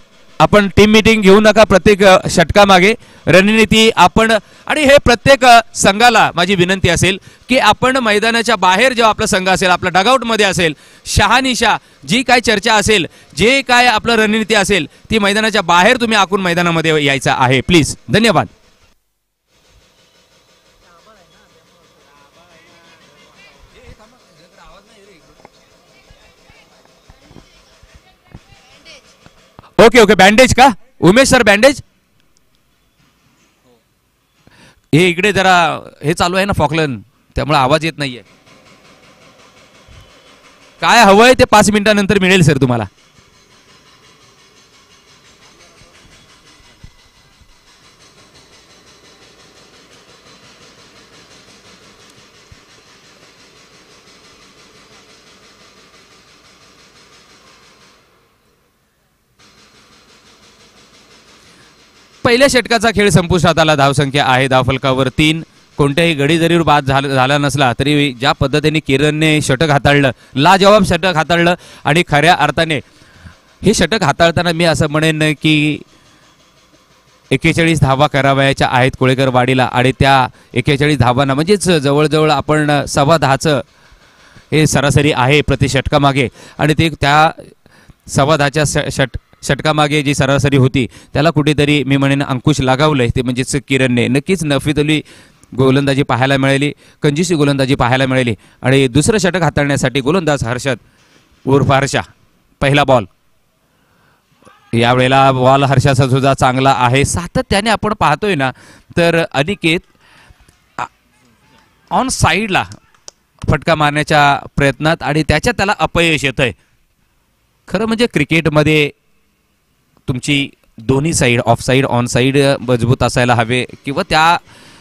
S1: आपण टीम मीटिंग घेऊ नका प्रत्येक षटकामागे. रणनीती आपण, आणि हे प्रत्येक संघाला माझी विनंती असेल की आपण मैदानाच्या बाहेर जेव्हा आपला संघ असेल, आपला डगआउट मध्ये असेल, शहानिशा जी काय चर्चा असेल, जे काय आपलं रणनीती असेल ती मैदानाच्या बाहेर तुम्ही आखून मैदानामध्ये यायचं आहे प्लीज. धन्यवाद. ओके ओके, बँडेज का उमेश सर? बँडेज हे इकडे जरा हे चालू आहे ना फॉकलन, त्यामुळे आवाज येत नाहीये. काय हवंय ते 5 मिनिटांनंतर मिळेल सर तुम्हाला. पहिल्या षटकाचा खेळ संपुष्टात आला. धावसंख्या आहे धावफलकावर 3. कोणत्याही गडी जरी बाद झाला नसला तरी ज्या पद्धतीने किरणने षटक हाताळलं, लाजवाब षटक हाताळलं आणि खऱ्या अर्थाने हे षटक हाताळताना मी असं म्हणेन की 41 धावा करावयाच्या आहेत कोळेकर वाडीला आणि त्या 41 धावांना म्हणजेच जवळजवळ आपण 10.25चं हे सरासरी आहे प्रति षटकामागे आणि ते त्या 10.25च्या षटकामागे जी सरासरी होती त्याला कुठेतरी मी म्हणेन अंकुश लागावलंय ते म्हणजेच किरणने. नक्कीच नफीतुल्ली गोलंदाजी पाहायला मिळाली, कंजूसी गोलंदाजी पाहायला मिळाली आणि दुसरं षटक हाताळण्यासाठी गोलंदाज हर्षद उर्फ हर्षा. पहिला बॉल, यावेळेला बॉल हर्षाचा सुद्धा चांगला आहे. सातत्याने आपण पाहतोय ना तर अनिकेत ऑन साईडला फटका मारण्याच्या प्रयत्नात आणि त्याच्यात त्याला अपयश येत आहे. खरं म्हणजे क्रिकेटमध्ये तुमची दोन्ही side, of side on side मजबूत असायला हवे किंवा त्या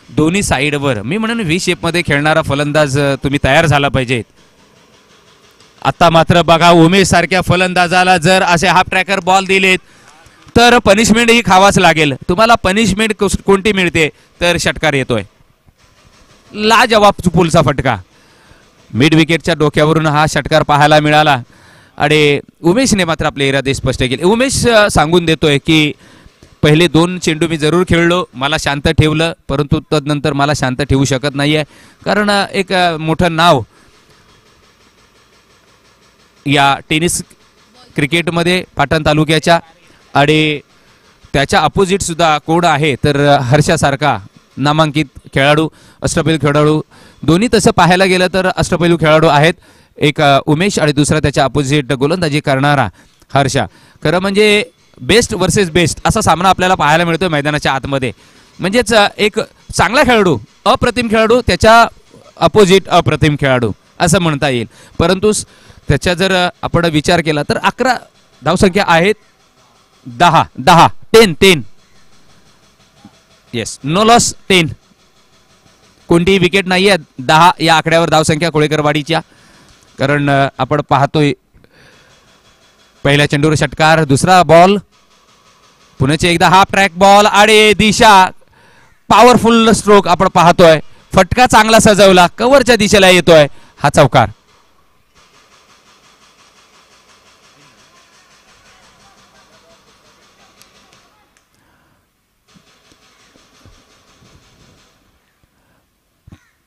S1: दोन्ही साईडवर मी म्हणून व्ही शेपमध्ये खेळणारा फलंदाज तुम्ही तयार झाला पाहिजे. आता मात्र बघा उमेश सारख्या फलंदाजाला जर असे हाफ ट्रॅकर बॉल दिलेत तर पनिशमेंट ही खावाच लागेल. तुम्हाला पनिशमेंट कोणती मिळते तर षटकार येतोय. लाजवाब पुलचा फटका, मिड विकेटच्या डोक्यावरून हा षटकार पाहायला मिळाला आणि उमेशने मात्र आपले इरादे स्पष्ट केले. उमेश सांगून देतोय की पहिले 2 चेंडू मी जरूर खेळलो, मला शांत ठेवलं, परंतु तदनंतर मला शांत ठेवू शकत नाहीये कारण एक मोठं नाव या टेनिस क्रिकेटमध्ये पाटण तालुक्याच्या आणि त्याच्या अपोजिट सुद्धा कोण आहे तर हर्षासारखा नामांकित खेळाडू, अष्टपैलू खेळाडू, दोन्ही तसं पाहायला गेलं तर अष्टपैलू खेळाडू आहेत. एक उमेश आणि दुसरा त्याच्या अपोजिट गोलंदाजी करणारा हर्षा. खरं म्हणजे बेस्ट वर्सेस बेस्ट असा सामना आपल्याला पाहायला मिळतोय मैदानाच्या आतमध्ये. म्हणजेच एक चांगला खेळाडू, अप्रतिम खेळाडू, त्याच्या अपोजिट अप्रतिम खेळाडू असं म्हणता येईल. परंतु त्याचा जर आपण विचार केला तर 11 धावसंख्या आहेत. 10 येस, नो लॉस 10, कोणतीही विकेट नाही आहे. 10 या आकड्यावर धावसंख्या कोळेकरवाडीच्या. कारण आपण पाहतोय पहिल्या चेंडूवर षटकार, दुसरा बॉल, पुन्हा एकदा हाफ ट्रॅक बॉल आणि दिशा पॉवरफुल स्ट्रोक आपण पाहतोय. फटका चांगला सजवला, कव्हरच्या दिशेला येतोय हा चौकार.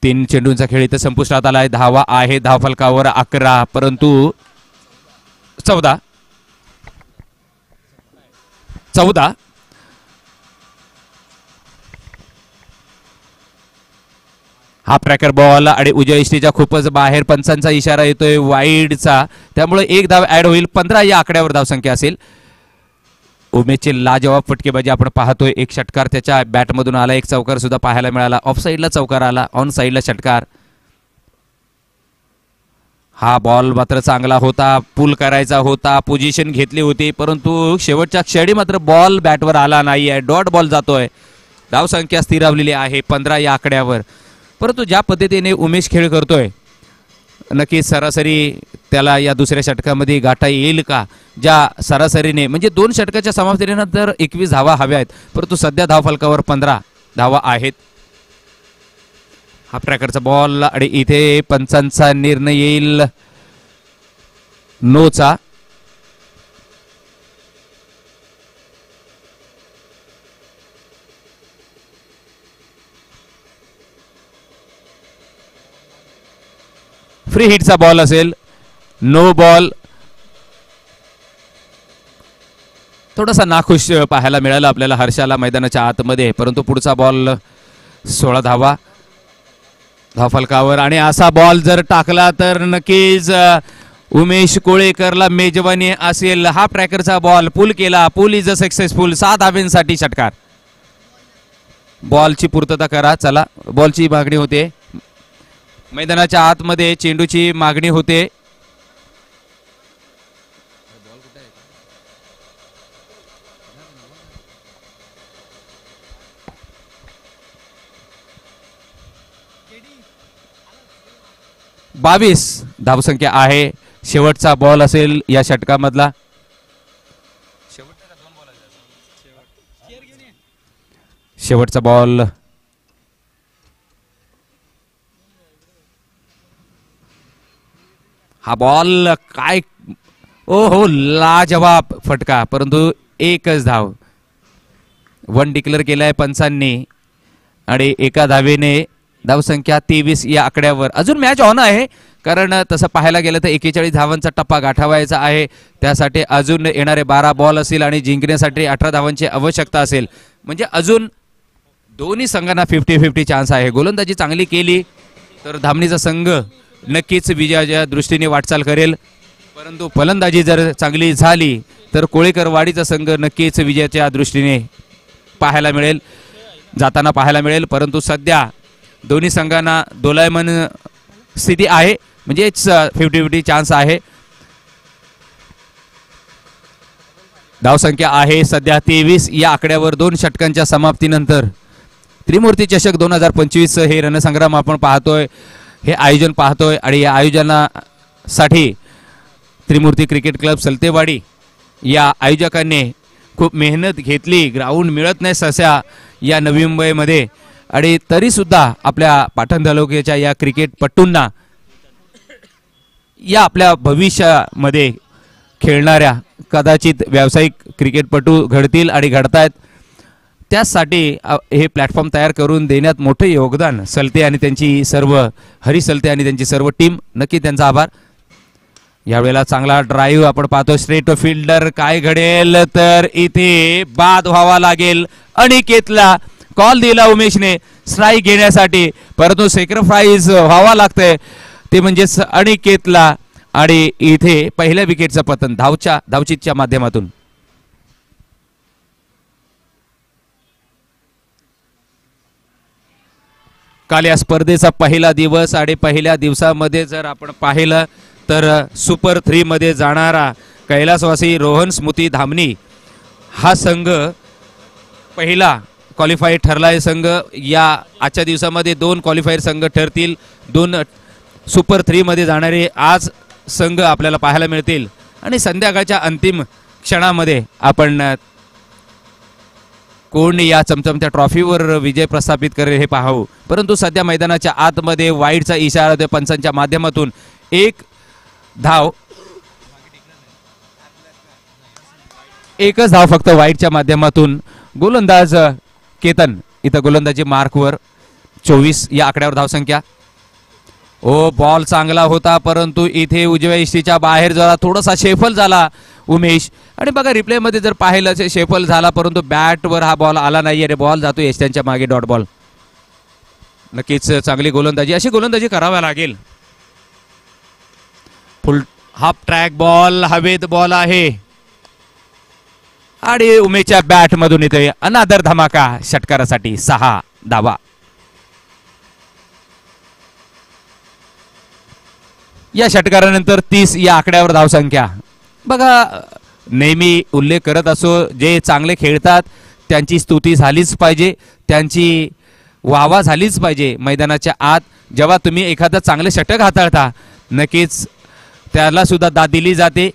S1: तीन चेंडूंचा खेळ इथं संपुष्टात आलाय. धावा आहे धावफलकावर 11 परंतु 14 हा ट्रॅकर बॉल आणि उजव्या इष्टीच्या खूपच बाहेर. पंचांचा इशारा येतोय वाईडचा, त्यामुळे 1 धाव ऍड होईल. 15 या आकड्यावर धावसंख्या असेल. उमेशचे लाजवाब फटकेबाजी आपण पाहतोय. एक षटकार त्याच्या बॅटमधून आला, एक चौकार सुद्धा पाहायला मिळाला. ऑफ साईडला चौकार आला, ऑन साईडला षटकार. हा बॉल मात्र चांगला होता, पुल करायचा होता, पोझिशन घेतली होती, परंतु शेवटच्या क्षणी मात्र बॉल बॅटवर आला नाहीये. डॉट बॉल जातोय. धावसंख्या स्थिरावलेली आहे 15 या आकड्यावर. परंतु ज्या पद्धतीने उमेश खेळ करतोय नक्कीच सरासरी त्याला या दुसऱ्या षटकामध्ये गाठा येईल का? ज्या सरासरीने म्हणजे 2 षटकाच्या समाप्तीनंतर 21 धावा हव्या आहेत, परंतु सध्या धावफलकावर 15 धावा आहेत. हा ट्रॅकरचा बॉल आणि इथे पंचांचा निर्णय येईल नोचा. फ्री हिटचा बॉल असेल, नो बॉल. थोडासा नाखुश पाहायला मिळाला आपल्याला हर्षाला मैदानाच्या आतमध्ये, परंतु पुढचा बॉल 16 धावा धावफलकावर. आणि असा बॉल जर टाकला तर नक्कीच उमेश कोळेकरला मेजवानी असेल. हा ट्रॅकरचा बॉल पुल केला, पुल इज अ सक्सेसफुल. 6 धावेंसाठी षटकार. बॉलची पूर्तता करा. चला, बॉलची मागणी होते मैदानाच्या आतमध्ये, चेंडूची मागणी होते. बावीस धावसंख्या आहे. शेवटचा बॉल असेल या षटकामधला. शेवटचा बॉल हा बॉल काय ओ हो लाजवाब फटका परंतु एकच धाव. 1 डिक्लेअर केलाय पंचांनी आणि एका धावेने धावसंख्या 23 या आकड्यावर. अजून मॅच ऑन आहे कारण तसं पाहायला गेलं तर 41 धावांचा टप्पा गाठावायचा आहे. त्यासाठी अजून येणारे 12 बॉल असतील आणि जिंकण्यासाठी 18 धावांची आवश्यकता असेल. म्हणजे अजून दोन्ही संघांना 50-50 चान्स आहे. गोलंदाजी चांगली केली तर धामणीचा संघ नक्कीच विजयाच्या दृष्टीने वाटचाल करेल, परंतु फलंदाजी जर चांगली झाली तर कोळेकर वाडीचा संघ नक्कीच विजयाच्या दृष्टीने जाताना पाहायला मिळेल. परंतु सध्या दोन्ही संघांना दोलायमान स्थिती आहे, म्हणजेच 50-50 चान्स आहे. धावसंख्या आहे सध्या 23 या आकड्यावर. 2 षटकांच्या समाप्तीनंतर त्रिमूर्ती चषक 2025 हे रणसंग्राम आपण पाहतोय, हे आयोजन पाहतोय आणि या आयोजनासाठी त्रिमूर्ती क्रिकेट क्लब सलतेवाडी या आयोजकांनी खूप मेहनत घेतली. ग्राउंड मिळत नाही सध्या या नवी मुंबईमध्ये आणि तरी सुद्धा आपल्या पाटण तालुक्याच्या या क्रिकेटपटूंना या आपल्या भविष्यामध्ये खेळणाऱ्या कदाचित व्यावसायिक क्रिकेटपटू घडतील आणि घडतायत. त्यासाठी हे प्लॅटफॉर्म तयार करून देण्यात मोठे योगदान सलते आणि त्यांची सर्व हरी सलते आणि त्यांची सर्व टीम, नक्की त्यांचा आभार. यावेळेला चांगला ड्राईव्ह आपण पाहतो. स्ट्रेट फिल्डर काय घडेल तर इथे बाद व्हावा लागेल. अनिकेतला कॉल दिला उमेशने स्ट्राईक घेण्यासाठी, परंतु सॅक्रिफाईस व्हावा लागतंय ते म्हणजेच अनिकेतला आणि इथे पहिल्या विकेटचं पतन धावचीतच्या माध्यमातून. काल या स्पर्धेचा पहिला दिवस आणि पहिल्या दिवसामध्ये जर आपण पाहिलं तर सुपर 3 मध्ये जाणारा कैलासवासी रोहन स्मृती धामणी हा संघ पहिला क्वालिफाय ठरलाय संघ. या आजच्या दिवसामध्ये 2 क्वालिफायर संघ ठरतील. 2 सुपर 3 मध्ये जाणारे आज संघ आपल्याला पाहायला मिळतील आणि संध्याकाळच्या अंतिम क्षणामध्ये आपण कोण या चमचमत्या ट्रॉफीवर विजय प्रस्थापित करेल हे पाहू. परंतु सध्या मैदानाच्या आतमध्ये वाईडचा इशारा होता पंचांच्या माध्यमातून. एकच धाव फक्त वाईडच्या माध्यमातून. गोलंदाज केतन इथं गोलंदाजी मार्कवर 24 या आकड्यावर धावसंख्या. ओ बॉल चांगला होता परंतु इथे उजव्या इष्टीच्या बाहेर जरा थोडासा शेफल झाला उमेश. आणि बघा रिप्ले मध्ये जर पाहिलं शेफल झाला परंतु बॅटवर हा बॉल आला नाही आणि बॉल जातो यष्ट्यांच्या मागे डॉट बॉल. नक्कीच चांगली गोलंदाजी, अशी गोलंदाजी करावी लागेल. फुल हाफ ट्रॅक बॉल, हवेत बॉल आहे आणि उमेशच्या बॅट मधून इथे अनादर धमाका षटकारासाठी 6 धावा. या षटकारानंतर 30 या आकड्यावर धावसंख्या. बघा नेहमी उल्लेख करत असो, जे चांगले खेळतात त्यांची स्तुती झालीच पाहिजे, त्यांची वाहवा झालीच पाहिजे. मैदानाच्या आत जेव्हा तुम्ही एखादं चांगले षटक हाताळता नक्कीच त्याला सुद्धा दाद दिली जाते.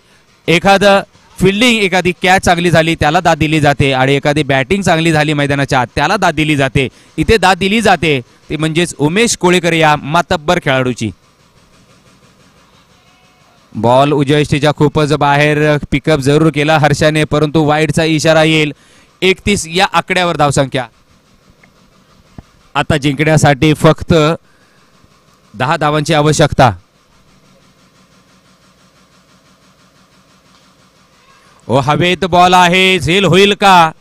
S1: एखादं फिल्डिंग, एखादी कॅच चांगली झाली त्याला दाद दिली जाते आणि एखादी बॅटिंग चांगली झाली मैदानाच्या आत त्याला दाद दिली जाते. इथे दाद दिली जाते ते म्हणजेच उमेश कोळेकर या मातब्बर खेळाडूची. बॉल उजव्या इष्टीच्या खूपच बाहेर पिकअप जरूर केला हर्षाने परंतु वाईडचा इशारा येईल. 31 या आकड्यावर धावसंख्या. आता जिंकण्यासाठी फक्त 10 धावांची आवश्यकता. ओ हवेत बॉल आहे, झेल होईल का?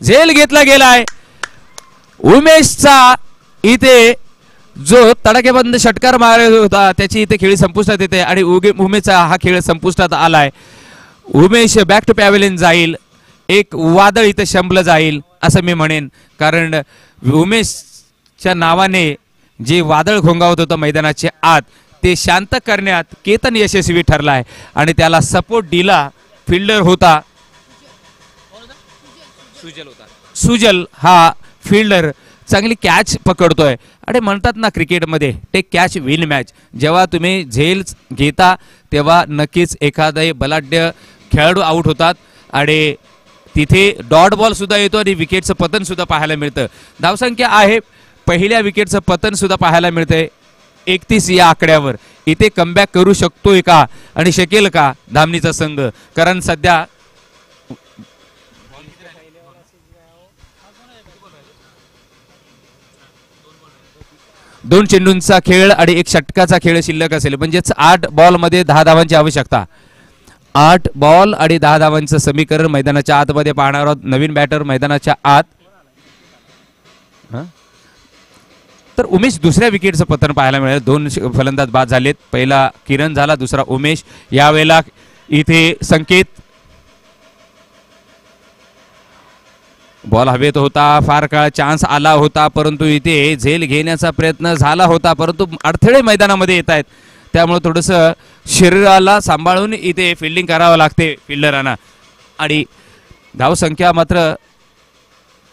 S1: झेल घेतला गेलाय उमेशचा. इथे जो तडाखेबंद षटकार मारत होता त्याची इथे खेळी संपुष्टात येते आणि उमेशचा हा खेळ संपुष्टात आलाय. उमेश बॅक टू पॅव्हेलियन जाईल. एक वादळ इथे शंभलं जाईल असं मी म्हणेन, कारण उमेशच्या नावाने जे वादळ घोंगावत होतं मैदानाच्या आत ते शांत करण्यात केतन यशस्वी ठरलाय आणि त्याला सपोर्ट दिला फिल्डर होता सुजल. हा फिल्डर चांगली कॅच पकडतोय आणि म्हणतात ना क्रिकेटमध्ये टेक कॅच विन मॅच. जेव्हा तुम्ही झेल घेता तेव्हा नक्कीच एखादा बलाढ्य खेळाडू आउट होतात आणि तिथे डॉट बॉल सुद्धा येतो आणि विकेटचं पतन सुद्धा पाहायला मिळतं. धावसंख्या आहे, पहिल्या विकेटचं पतन सुद्धा पाहायला मिळतंय 31 या आकड्यावर. इथे कमबॅक करू शकतोय का आणि शकेल का धामणीचा संघ, कारण सध्या दोन चेंडूंचा खेळ आणि एक षटकाचा खेळ शिल्लक असेल, म्हणजेच 8 बॉलमध्ये 10 धावांची आवश्यकता. 8 बॉल आणि 10 धावांचं समीकरण मैदानाच्या आतमध्ये पाहणार आहोत. नवीन बॅटर मैदानाच्या आत. तर उमेश दुसऱ्या विकेटचं पतन पाहायला मिळेल. 2 फलंदाज बाद झालेत. पहिला किरण झाला, दुसरा उमेश. यावेळेला इथे संकेत बॉल हवेत होता, फार काळ चान्स आला होता, परंतु इथे झेल घेण्याचा प्रयत्न झाला होता, परंतु अडथळे मैदानामध्ये येत आहेत. त्यामुळे थोडंसं शरीराला सांभाळून इथे फिल्डिंग करावं लागते फिल्डरांना. आणि धावसंख्या मात्र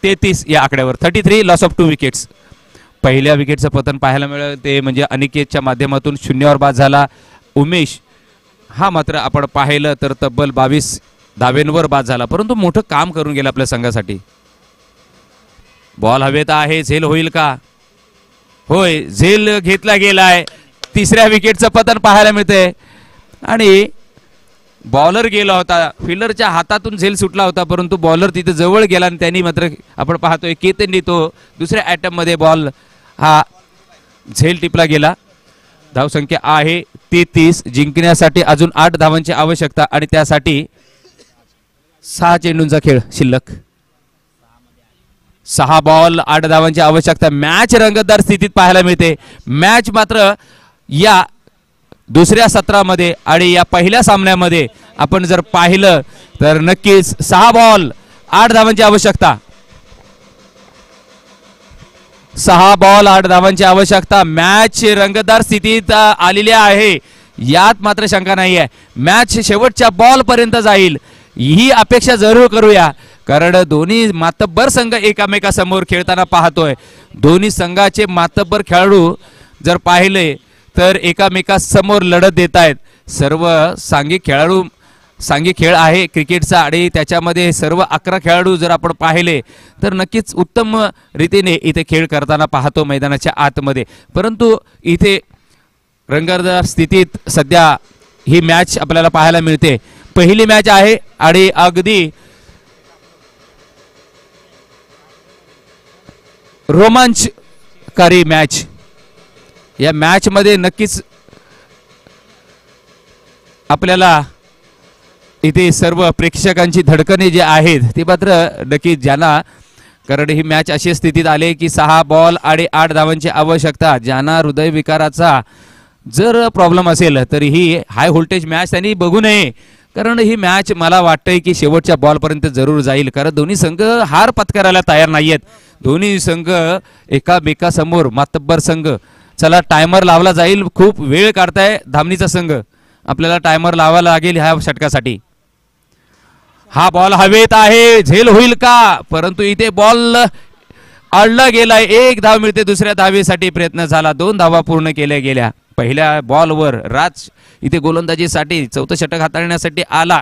S1: 33 या आकड्यावर. 33 लॉस ऑफ 2 विकेट्स. पहिल्या विकेटचं पतन पाहायला मिळालं ते म्हणजे अनिकेतच्या माध्यमातून 0वर बाद झाला. उमेश हा मात्र आपण पाहिलं तर तब्बल 22 धावेंवर बाद झाला, परंतु मोठं काम करून गेलं आपल्या संघासाठी. बॉल हवेत आहे, झेल होईल का? होय, झेल घेतला गेलाय. तिसऱ्या विकेटचं पतन पाहायला मिळतंय आणि बॉलर गेला होता, फिल्डरच्या हातातून झेल सुटला होता, परंतु बॉलर तिथे जवळ गेला आणि त्यांनी मात्र आपण पाहतोय की त्यांनी तो दुसऱ्या अटॅम्प मध्ये बॉल हा झेल टिपला गेला. धावसंख्या आहे 33. जिंकण्यासाठी अजून 8 धावांची आवश्यकता आणि त्यासाठी 6 चेंडूंचा खेळ शिल्लक. 6 बॉल 8 धावांची आवश्यकता. मॅच रंगतदार स्थितीत पाहायला मिळते. मॅच मात्र या दुसऱ्या सत्रामध्ये आणि या पहिल्या सामन्यामध्ये आपण जर पाहिलं तर नक्कीच 6 बॉल 8 धावांची आवश्यकता. 6 बॉल 8 धावांची आवश्यकता. मॅच रंगतदार स्थितीत आलेली आहे, यात मात्र शंका नाही आहे. मॅच शेवटच्या बॉल पर्यंत जाईल ही अपेक्षा जरूर करूया, कारण दोन्ही मातब्बर संघ एकामेकासमोर खेळताना पाहतोय. दोन्ही संघाचे मातब्बर खेळाडू जर पाहिले तर एकामेकासमोर लढत देत आहेत. सर्व सांघिक खेळ आहे क्रिकेटचा आणि त्याच्यामध्ये सर्व 11 खेळाडू जर आपण पाहिले तर नक्कीच उत्तम रीतीने इथे खेळ करताना पाहतो मैदानाच्या आतमध्ये. परंतु इथे रंगतदार स्थितीत सध्या ही मॅच आपल्याला पाहायला मिळते. पहिली मॅच आहे आणि अगदी रोमांचकारी मॅच. या मॅच मध्ये नक्कीच आपल्याला इथे सर्व प्रेक्षकांची धडकने जे आहेत ती मात्र नक्कीच ज्यांना, कारण ही मॅच अशी स्थितीत आले की 6 बॉल आणि 8 धावांची आवश्यकता. ज्यांना हृदयविकाराचा जर प्रॉब्लेम असेल तर ही हाय व्होल्टेज मॅच त्यांनी बघू नये, कारण ही मॅच मला वाटतंय की शेवटच्या बॉलपर्यंत जरूर जाईल, कारण दोन्ही संघ हार पत्करायला तयार नाहीयेत. दोन्ही संघ एकामेकासमोर मातब्बर संघ. चला टायमर लावला जाईल, खूप वेळ काढताय धामणीचा संघ, आपल्याला टायमर लावायला लागेल ह्या षटकासाठी. हा बॉल हवेत आहे, झेल होईल का? परंतु इथे बॉल अडला गेलाय. 1 धाव मिळते. दुसऱ्या धावेसाठी प्रयत्न झाला. 2 धावा पूर्ण केल्या गेल्या. पहिल्या बॉलवर राज इथे गोलंदाजीसाठी चौथं षटक हाताळण्यासाठी आला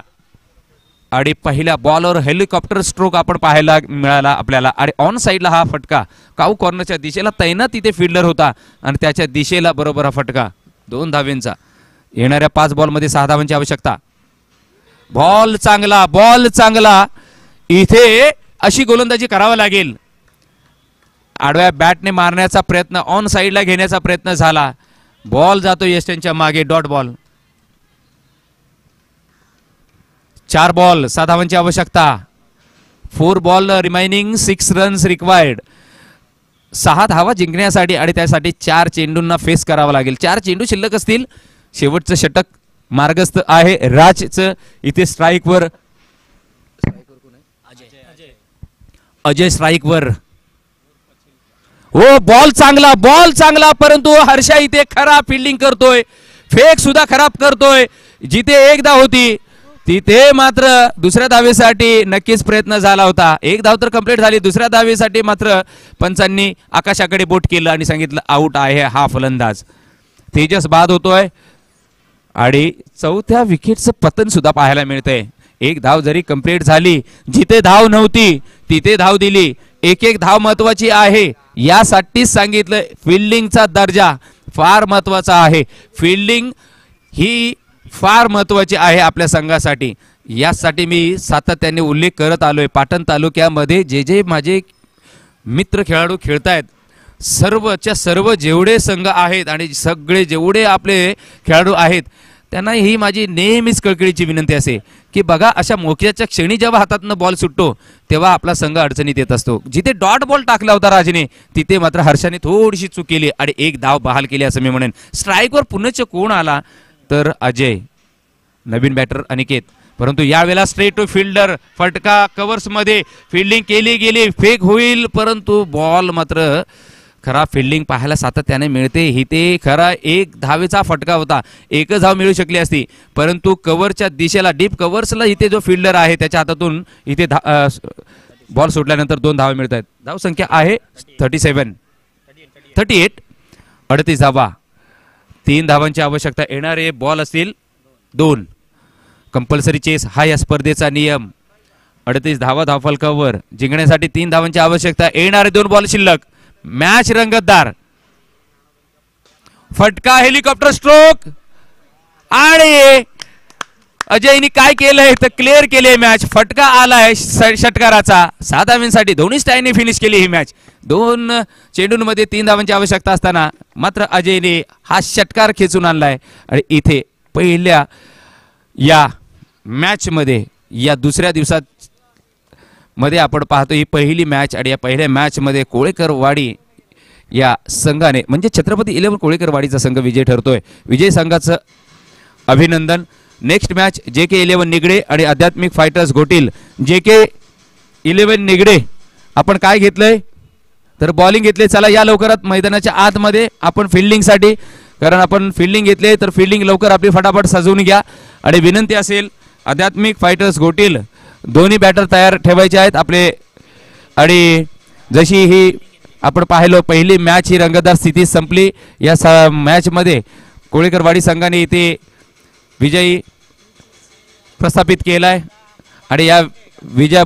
S1: आणि पहिल्या बॉलवर हेलिकॉप्टर स्ट्रोक आपण पाहायला मिळाला आपल्याला. आणि ऑन साईडला हा फटका, काऊ कॉर्नरच्या दिशेला तैनात तिथे फिल्डर होता आणि त्याच्या दिशेला बरोबर हा फटका 2 धावेंचा. येणाऱ्या 5 बॉलमध्ये 6 धावांची आवश्यकता. बॉल चांगला. इथे अशी गोलंदाजी करावा लागेल. आडव्या बॅटने मारण्याचा प्रयत्न, ऑन साईडला घेण्याचा प्रयत्न झाला. बॉल जातो यस्टनच्या मागे. Dot ball. 4 बॉल 6 धावांची आवश्यकता. 4 बॉल रिमाइनिंग 6 रन्स रिक्वायर्ड. 6 धावा जिंकण्यासाठी आणि त्यासाठी 4 चेंडूंना फेस करावा लागेल. 4 चेंडू शिल्लक असतील. शेवटचं षटक मार्गस्थ आहे. राजचं इथे स्ट्राईकवर, अजय स्ट्राईकवर. हो, बॉल चांगला, परंतु हर्षा इथे खराब फिल्डिंग करतोय. फेक सुद्धा खराब करतोय. जिथे 1 धाव होती तिथे मात्र दुसऱ्या धावेसाठी नक्कीच प्रयत्न झाला होता. 1 धाव तर कंप्लीट झाली. दुसऱ्या धावेसाठी मात्र पंचांनी आकाशाकडे बोट केलं आणि सांगितलं आउट आहे हा फलंदाज. तेजस बाद होतोय आणि चौथ्या विकेटचं पतन सुद्धा पाहायला मिळतंय. एक धाव जरी कंप्लीट झाली, जिथे धाव नव्हती तिथे धाव दिली. एक एक धाव महत्वाची आहे, यासाठीच सांगितलं फिल्डिंगचा दर्जा फार महत्वाचा आहे. फिल्डिंग ही फार महत्वाची आहे आपल्या संघासाठी. यासाठी मी सातत्याने उल्लेख करत आलोय. पाटण तालुक्यामध्ये जे जे माझे मित्र खेळाडू खेळतायत, सर्वच्या सर्व जेवढे संघ आहेत आणि सगळे जेवढे आपले खेळाडू आहेत, त्यांना ही माझी नेहमीच कळकळीची विनंती असे की बघा, अशा मोक्याच्या क्षणी जेव्हा हातातनं बॉल सुटतो तेव्हा आपला संघ अडचणीत येत असतो. जिथे डॉट बॉल टाकला होता राजने, तिथे मात्र हर्षाने थोडीशी चूक केली आणि एक धाव बहाल केली असं मी म्हणेन. स्ट्राईकवर पुन्हा कोण आला तर अजय, नवीन बॅटर अनिकेत. परंतु यावेळेला स्ट्रेट टू फिल्डर, फटका कव्हर्स मध्ये फिल्डिंग केली गेली, फेक होईल, परंतु बॉल मात्र खरा फिल्डिंग पाहायला सातत्याने मिळते. इथे खरा एक धावेचा फटका होता, एकच धाव मिळू शकली असती, परंतु कव्हरच्या दिशेला डीप कव्हर्सला इथे जो फिल्डर आहे त्याच्या हातातून इथे बॉल सुटल्यानंतर 2 धावा मिळत आहेत. धाव संख्या आहे 38. 38 धावा. 3 धावांची आवश्यकता. येणारे बॉल असतील 2. कंपल्सरी चेस हा या स्पर्धेचा नियम. 38 धावा धावफलकावर जिंकण्यासाठी 3 धावांची आवश्यकता. येणारे 2 बॉल शिल्लक. मॅच रंगतदार. फटका, हेलिकॉप्टर स्ट्रोक आणि अजयनी काय केलंय तर क्लिअर केले मॅच. फटका आलाय षटकाराचा. 7 धावांसाठी दोन्ही स्टायने फिनिश केली ही मॅच. 2 चेंडूंमध्ये 3 धावांची आवश्यकता असताना मात्र अजयने हा षटकार खेचून आणलाय. आणि इथे पहिल्या या मॅच मध्ये, या दुसऱ्या दिवसात मध्ये आपण पाहतो ही पहिली मॅच आणि या पहिल्या मॅच मध्ये कोळेकरवाडी या संघाने म्हणजे छत्रपती 11 कोळेकरवाडीचा संघ विजय ठरतोय. विजय संघाचं अभिनंदन. नेक्स्ट मॅच JK 11 निगडे आणि आध्यात्मिक फायटर्स घोटील. JK 11 निगडे आपण काय घेतलंय तर बॉलिंग घेतले. चला या लवकरात मैदानाच्या आतमध्ये आपण फिल्डिंगसाठी, कारण आपण फिल्डिंग घेतले तर फिल्डिंग लवकर आपली फटाफट सजवून घ्या. आणि विनंती असेल आध्यात्मिक फायटर्स घोटील दोन्ही बॅटर तयार ठेवायचे आहेत आपले. आणि जशी ही आपण पाहिलो पहिली मॅच ही रंगतदार स्थितीत संपली. या मॅच मध्ये कोळेकरवाडी संघाने इथे विजयी प्रस्थापित केलाय आणि या विजया